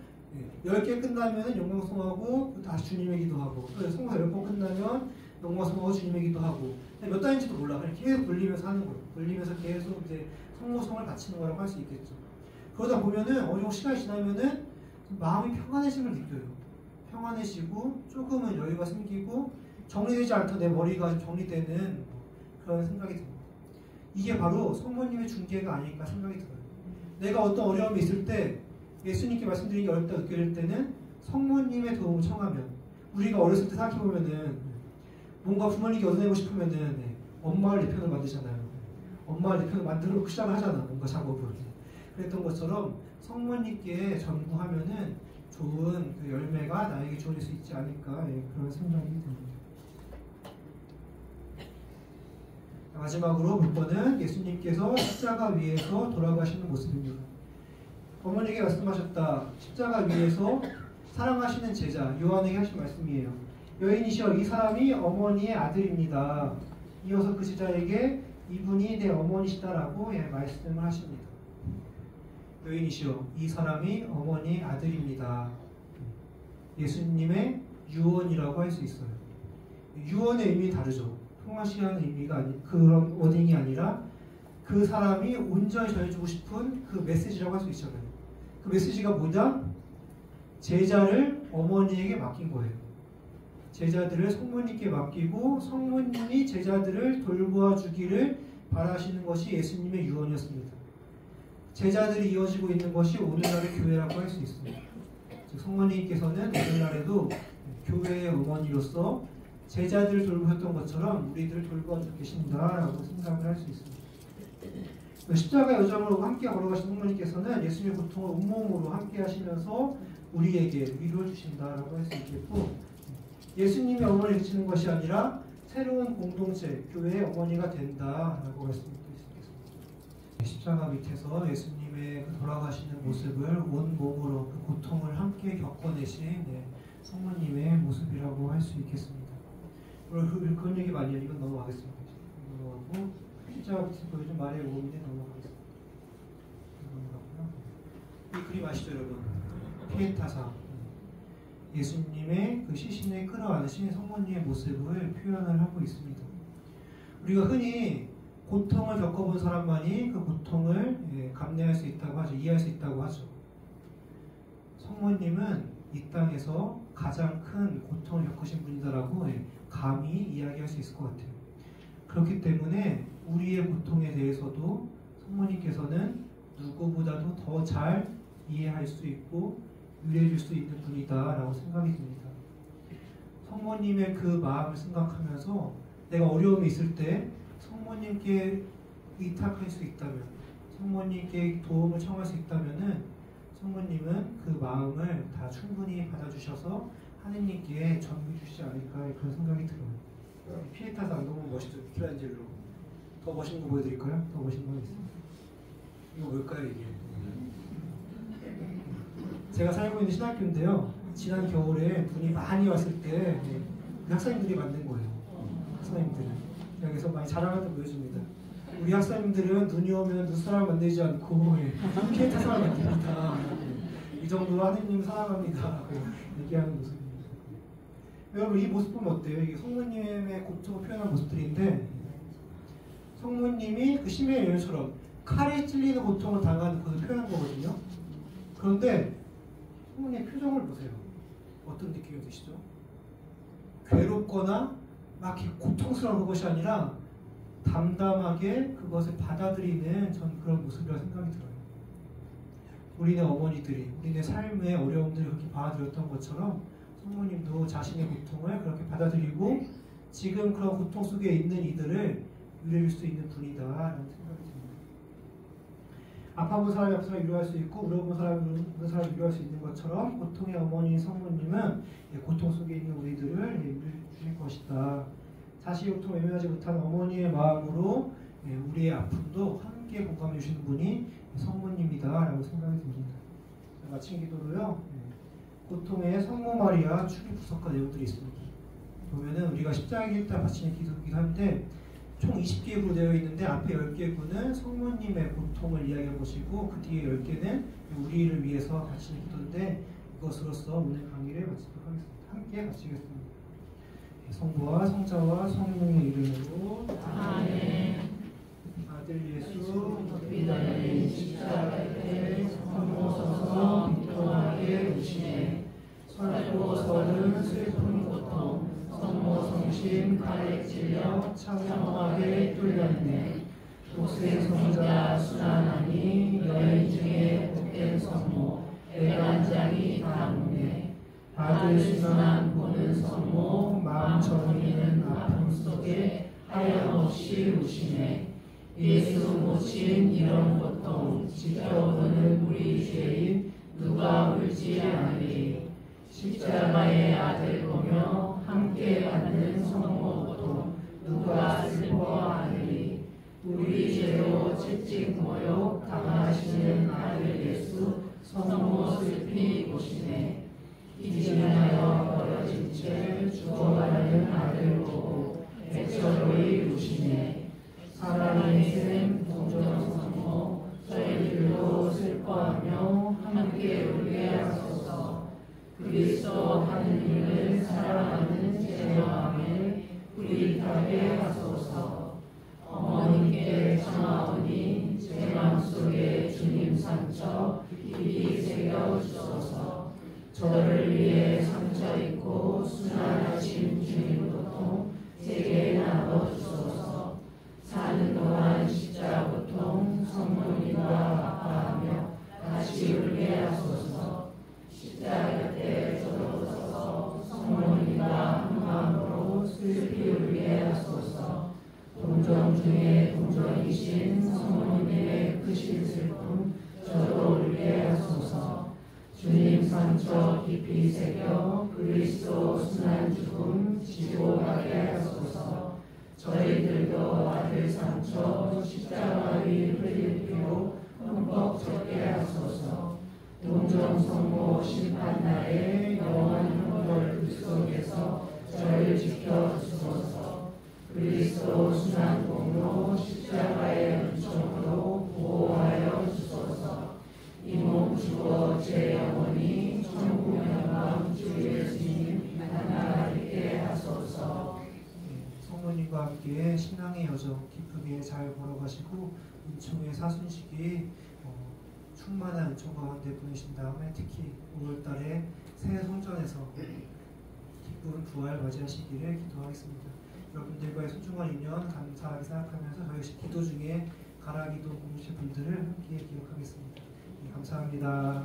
10개 끝나면 영광송하고 다시 주님의 기도하고 또 성가 10번 끝나면 영광송하고 주님의 기도하고 몇 단인지도 몰라. 그냥 계속 굴리면서 하는 거예요. 굴리면서 계속 이제 성모성을 바치는 거라고 할 수 있겠죠. 그러다 보면은 어느 시간이 지나면은 마음이 평안해짐을 느껴요. 평안해지고 조금은 여유가 생기고 정리되지 않던 내 머리가 정리되는 그런 생각이 듭니다. 이게 바로 성모님의 중개가 아닐까 생각이 들어요. 내가 어떤 어려움이 있을 때 예수님께 말씀드리기 어렵다 느껴질 때는 성모님의 도움을 청하면 우리가 어렸을 때 생각해보면은 뭔가 부모님께 얻어내고 싶으면은 엄마를 내 편을 만들잖아요. 엄마를 내 편을 만들고 시작을 하잖아. 뭔가 작업을. 그랬던 것처럼 성모님께 전구하면은 좋은 그 열매가 나에게 주어질 수 있지 않을까 그런 생각이 듭니다. 마지막으로 볼 거는 예수님께서 십자가 위에서 돌아가시는 모습입니다. 어머니에게 말씀하셨다. 십자가 위에서 사랑하시는 제자 요한에게 하신 말씀이에요. 여인이시여 이 사람이 어머니의 아들입니다. 이어서 그 제자에게 이분이 내 어머니시다라고 말씀을 하십니다. 여인이시여 이 사람이 어머니의 아들입니다. 예수님의 유언이라고 할 수 있어요. 유언의 의미 다르죠. 통하시하는 의미가 그런 워딩이 아니라 그 사람이 온전히 전해주고 싶은 그 메시지라고 할 수 있잖아요. 그 메시지가 뭐냐? 제자를 어머니에게 맡긴 거예요. 제자들을 성모님께 맡기고 성모님이 제자들을 돌보아 주기를 바라시는 것이 예수님의 유언이었습니다. 제자들이 이어지고 있는 것이 오늘날의 교회라고 할 수 있습니다. 즉 성모님께서는 오늘날에도 교회의 어머니로서 제자들을 돌보셨던 것처럼 우리들을 돌보아 주고 계신다라고 생각을 할 수 있습니다. 십자가 여정으로 함께 걸어가신 성모님께서는 예수님의 고통을 온몸으로 함께 하시면서 우리에게 위로를 주신다라고 할 수 있겠고, 예수님의 어머니를 그치는 것이 아니라 새로운 공동체, 교회의 어머니가 된다라고 말씀드릴 수 있겠습니다. 십자가 밑에서 예수님의 그 돌아가시는 모습을 온몸으로 그 고통을 함께 겪어내신 성모님의 모습이라고 할 수 있겠습니다. 오늘 그런 얘기 많이 해요. 이건 넘어가겠습니다. 넘어가고 십자가 밑에서 보여준 말의 모험인데 넘어가겠습니다. 이 그림 아시죠, 여러분? 피에타상. 예수님의 그 시신을 끌어안으신 성모님의 모습을 표현을 하고 있습니다. 우리가 흔히 고통을 겪어본 사람만이 그 고통을 감내할 수 있다고 하죠. 이해할 수 있다고 하죠. 성모님은 이 땅에서 가장 큰 고통을 겪으신 분이다라고 감히 이야기할 수 있을 것 같아요. 그렇기 때문에 우리의 고통에 대해서도 성모님께서는 누구보다도 더 잘 이해할 수 있고 유래해 줄 수 있는 분이다라고 생각이 듭니다. 성모님의 그 마음을 생각하면서 내가 어려움이 있을 때 성모님께 의탁할 수 있다면, 성모님께 도움을 청할 수 있다면은 성모님은 그 마음을 다 충분히 받아주셔서 하느님께 전해주시지 않을까 그런 생각이 들어요. 피에타상 너무 멋있죠. 미켈란젤로. 더 멋있는 거 보여드릴까요? 더 멋있는 거 있어요. 이거 뭘까요, 이게? 제가 살고 있는 신학교인데요. 지난 겨울에 분이 많이 왔을 때 학사님들이 만든 거예요. 학사님들은. 여기서 많이 자랑할 때 보여줍니다. 우리 학사님들은 눈이 오면 눈사람 만들지 않고 피에타상을 만듭니다. 이 정도로 하느님 사랑합니다. 얘기하는 모습입니다. 여러분, 이 모습 보면 어때요? 이게 성모님의 고통을 표현한 모습들인데, 성모님이 그 심해 여인처럼 칼에 찔리는 고통을 당하는 것을 표현한 거거든요. 그런데 성모님의 표정을 보세요. 어떤 느낌이 드시죠? 괴롭거나 막 고통스러운 것이 아니라 담담하게 그것을 받아들이는 전 그런 모습이라고 생각이 들어요. 우리네 어머니들이 우리네 삶의 어려움들을 그렇게 받아들였던 것처럼 성모님도 자신의 고통을 그렇게 받아들이고 지금 그런 고통 속에 있는 이들을 위로해줄 수 있는 분이다라는 생각이 듭니다. 아파본 사람이 아픈 사람을 위로할 수 있고 울어본 사람을 위로할 수 있는 것처럼 고통의 어머니인 성모님은 고통 속에 있는 우리들을 위로해 주실 것이다. 자신의 고통을 외면하지 못하는 어머니의 마음으로 우리의 아픔도 함께 공감해 주시는 분이 성모님이다라고 생각이 듭니다. 마친 기도로요. 고통의 성모 마리아 축의 부석과 내용들이 있습니다. 보면은 우리가 십자가에 때 바치는 기도이긴 한데 총 20개구로 되어 있는데 앞에 10개구는 성모님의 고통을 이야기한 것이고 그 뒤에 10개는 우리를 위해서 바치는 기도인데 이것으로서 오늘 강의를 마치도록 하겠습니다. 함께 마치겠습니다. 성부와 성자와 성령의 이름으로 아멘. 아들 예수 비단의 십자가에 성모서서 비통하게 우시네. 설고 설은 슬픈 고통 성모 성심 칼에 찔려 창성하게 뚫렸네. 독생 성자 순환하니 여인 중에 복된 성모 애간장이 다묻네. 아들 순환 보는 성모 마음 저리는 아픔 속에 하염없이 우시네. 예수 모신 이런 고통 지켜보는 우리 죄인 누가 울지 않으리. 십자가의 아들 보며 함께 받는 성모 고통 누가 슬퍼하느니. 우리 죄로 채찍 모욕 당하시는 아들 예수 성모 슬피 보시네. 이진하여 버려진 채 죽어가는 아들 보고 애처로이 우시네. 사랑의 샘 동정 성모 저희들도 슬퍼하며 함께 울게 하소서. 그리스도 하느님을 사랑하는 제 마음에 불이타게 하소서. 어머니께 청하오니 제 마음속에 주님 상처 깊이 새겨주소서. 저를 위해 상처 입고 순환하신 주님 고통 제게 나눠주소서. 사는 동안 십자가 고통 성모님과 아파하며 다시 울게 하소서. 십자가 곁에 저도 서서 성모님과 동정 중에 동정이신 성모님의 크신 슬픔 저도 울게 하소서. 주님 상처 깊이 새겨 그리스도 순한 죽음 지고 가게 하소서. 저희들도 아들 상처 십자가 위 흘릴 피로 흠뻑 젖게 하소서. 동정 성모 심판날에 영원 형벌 그 속에서 저를 지켜주소서. 그리스도 순한 공로 십자가의 은총으로 보호하여 주소서. 이 몸 죽어 제 영혼이 천국 영광 주 예수님 만나게 하소서. 성모님과 함께 신앙의 여정 기쁘게 잘 걸어가시고 은총의 사순식이 충만한 은총 가운데 보내신 다음에 특히 5월달에 새해 성전에서 기쁜 부활 맞이하시기를 기도하겠습니다. 여러분들과의 소중한 인연 감사하게 생각하면서 저희 기도 중에 가라기도 공유실 분들을 함께 기억하겠습니다. 감사합니다.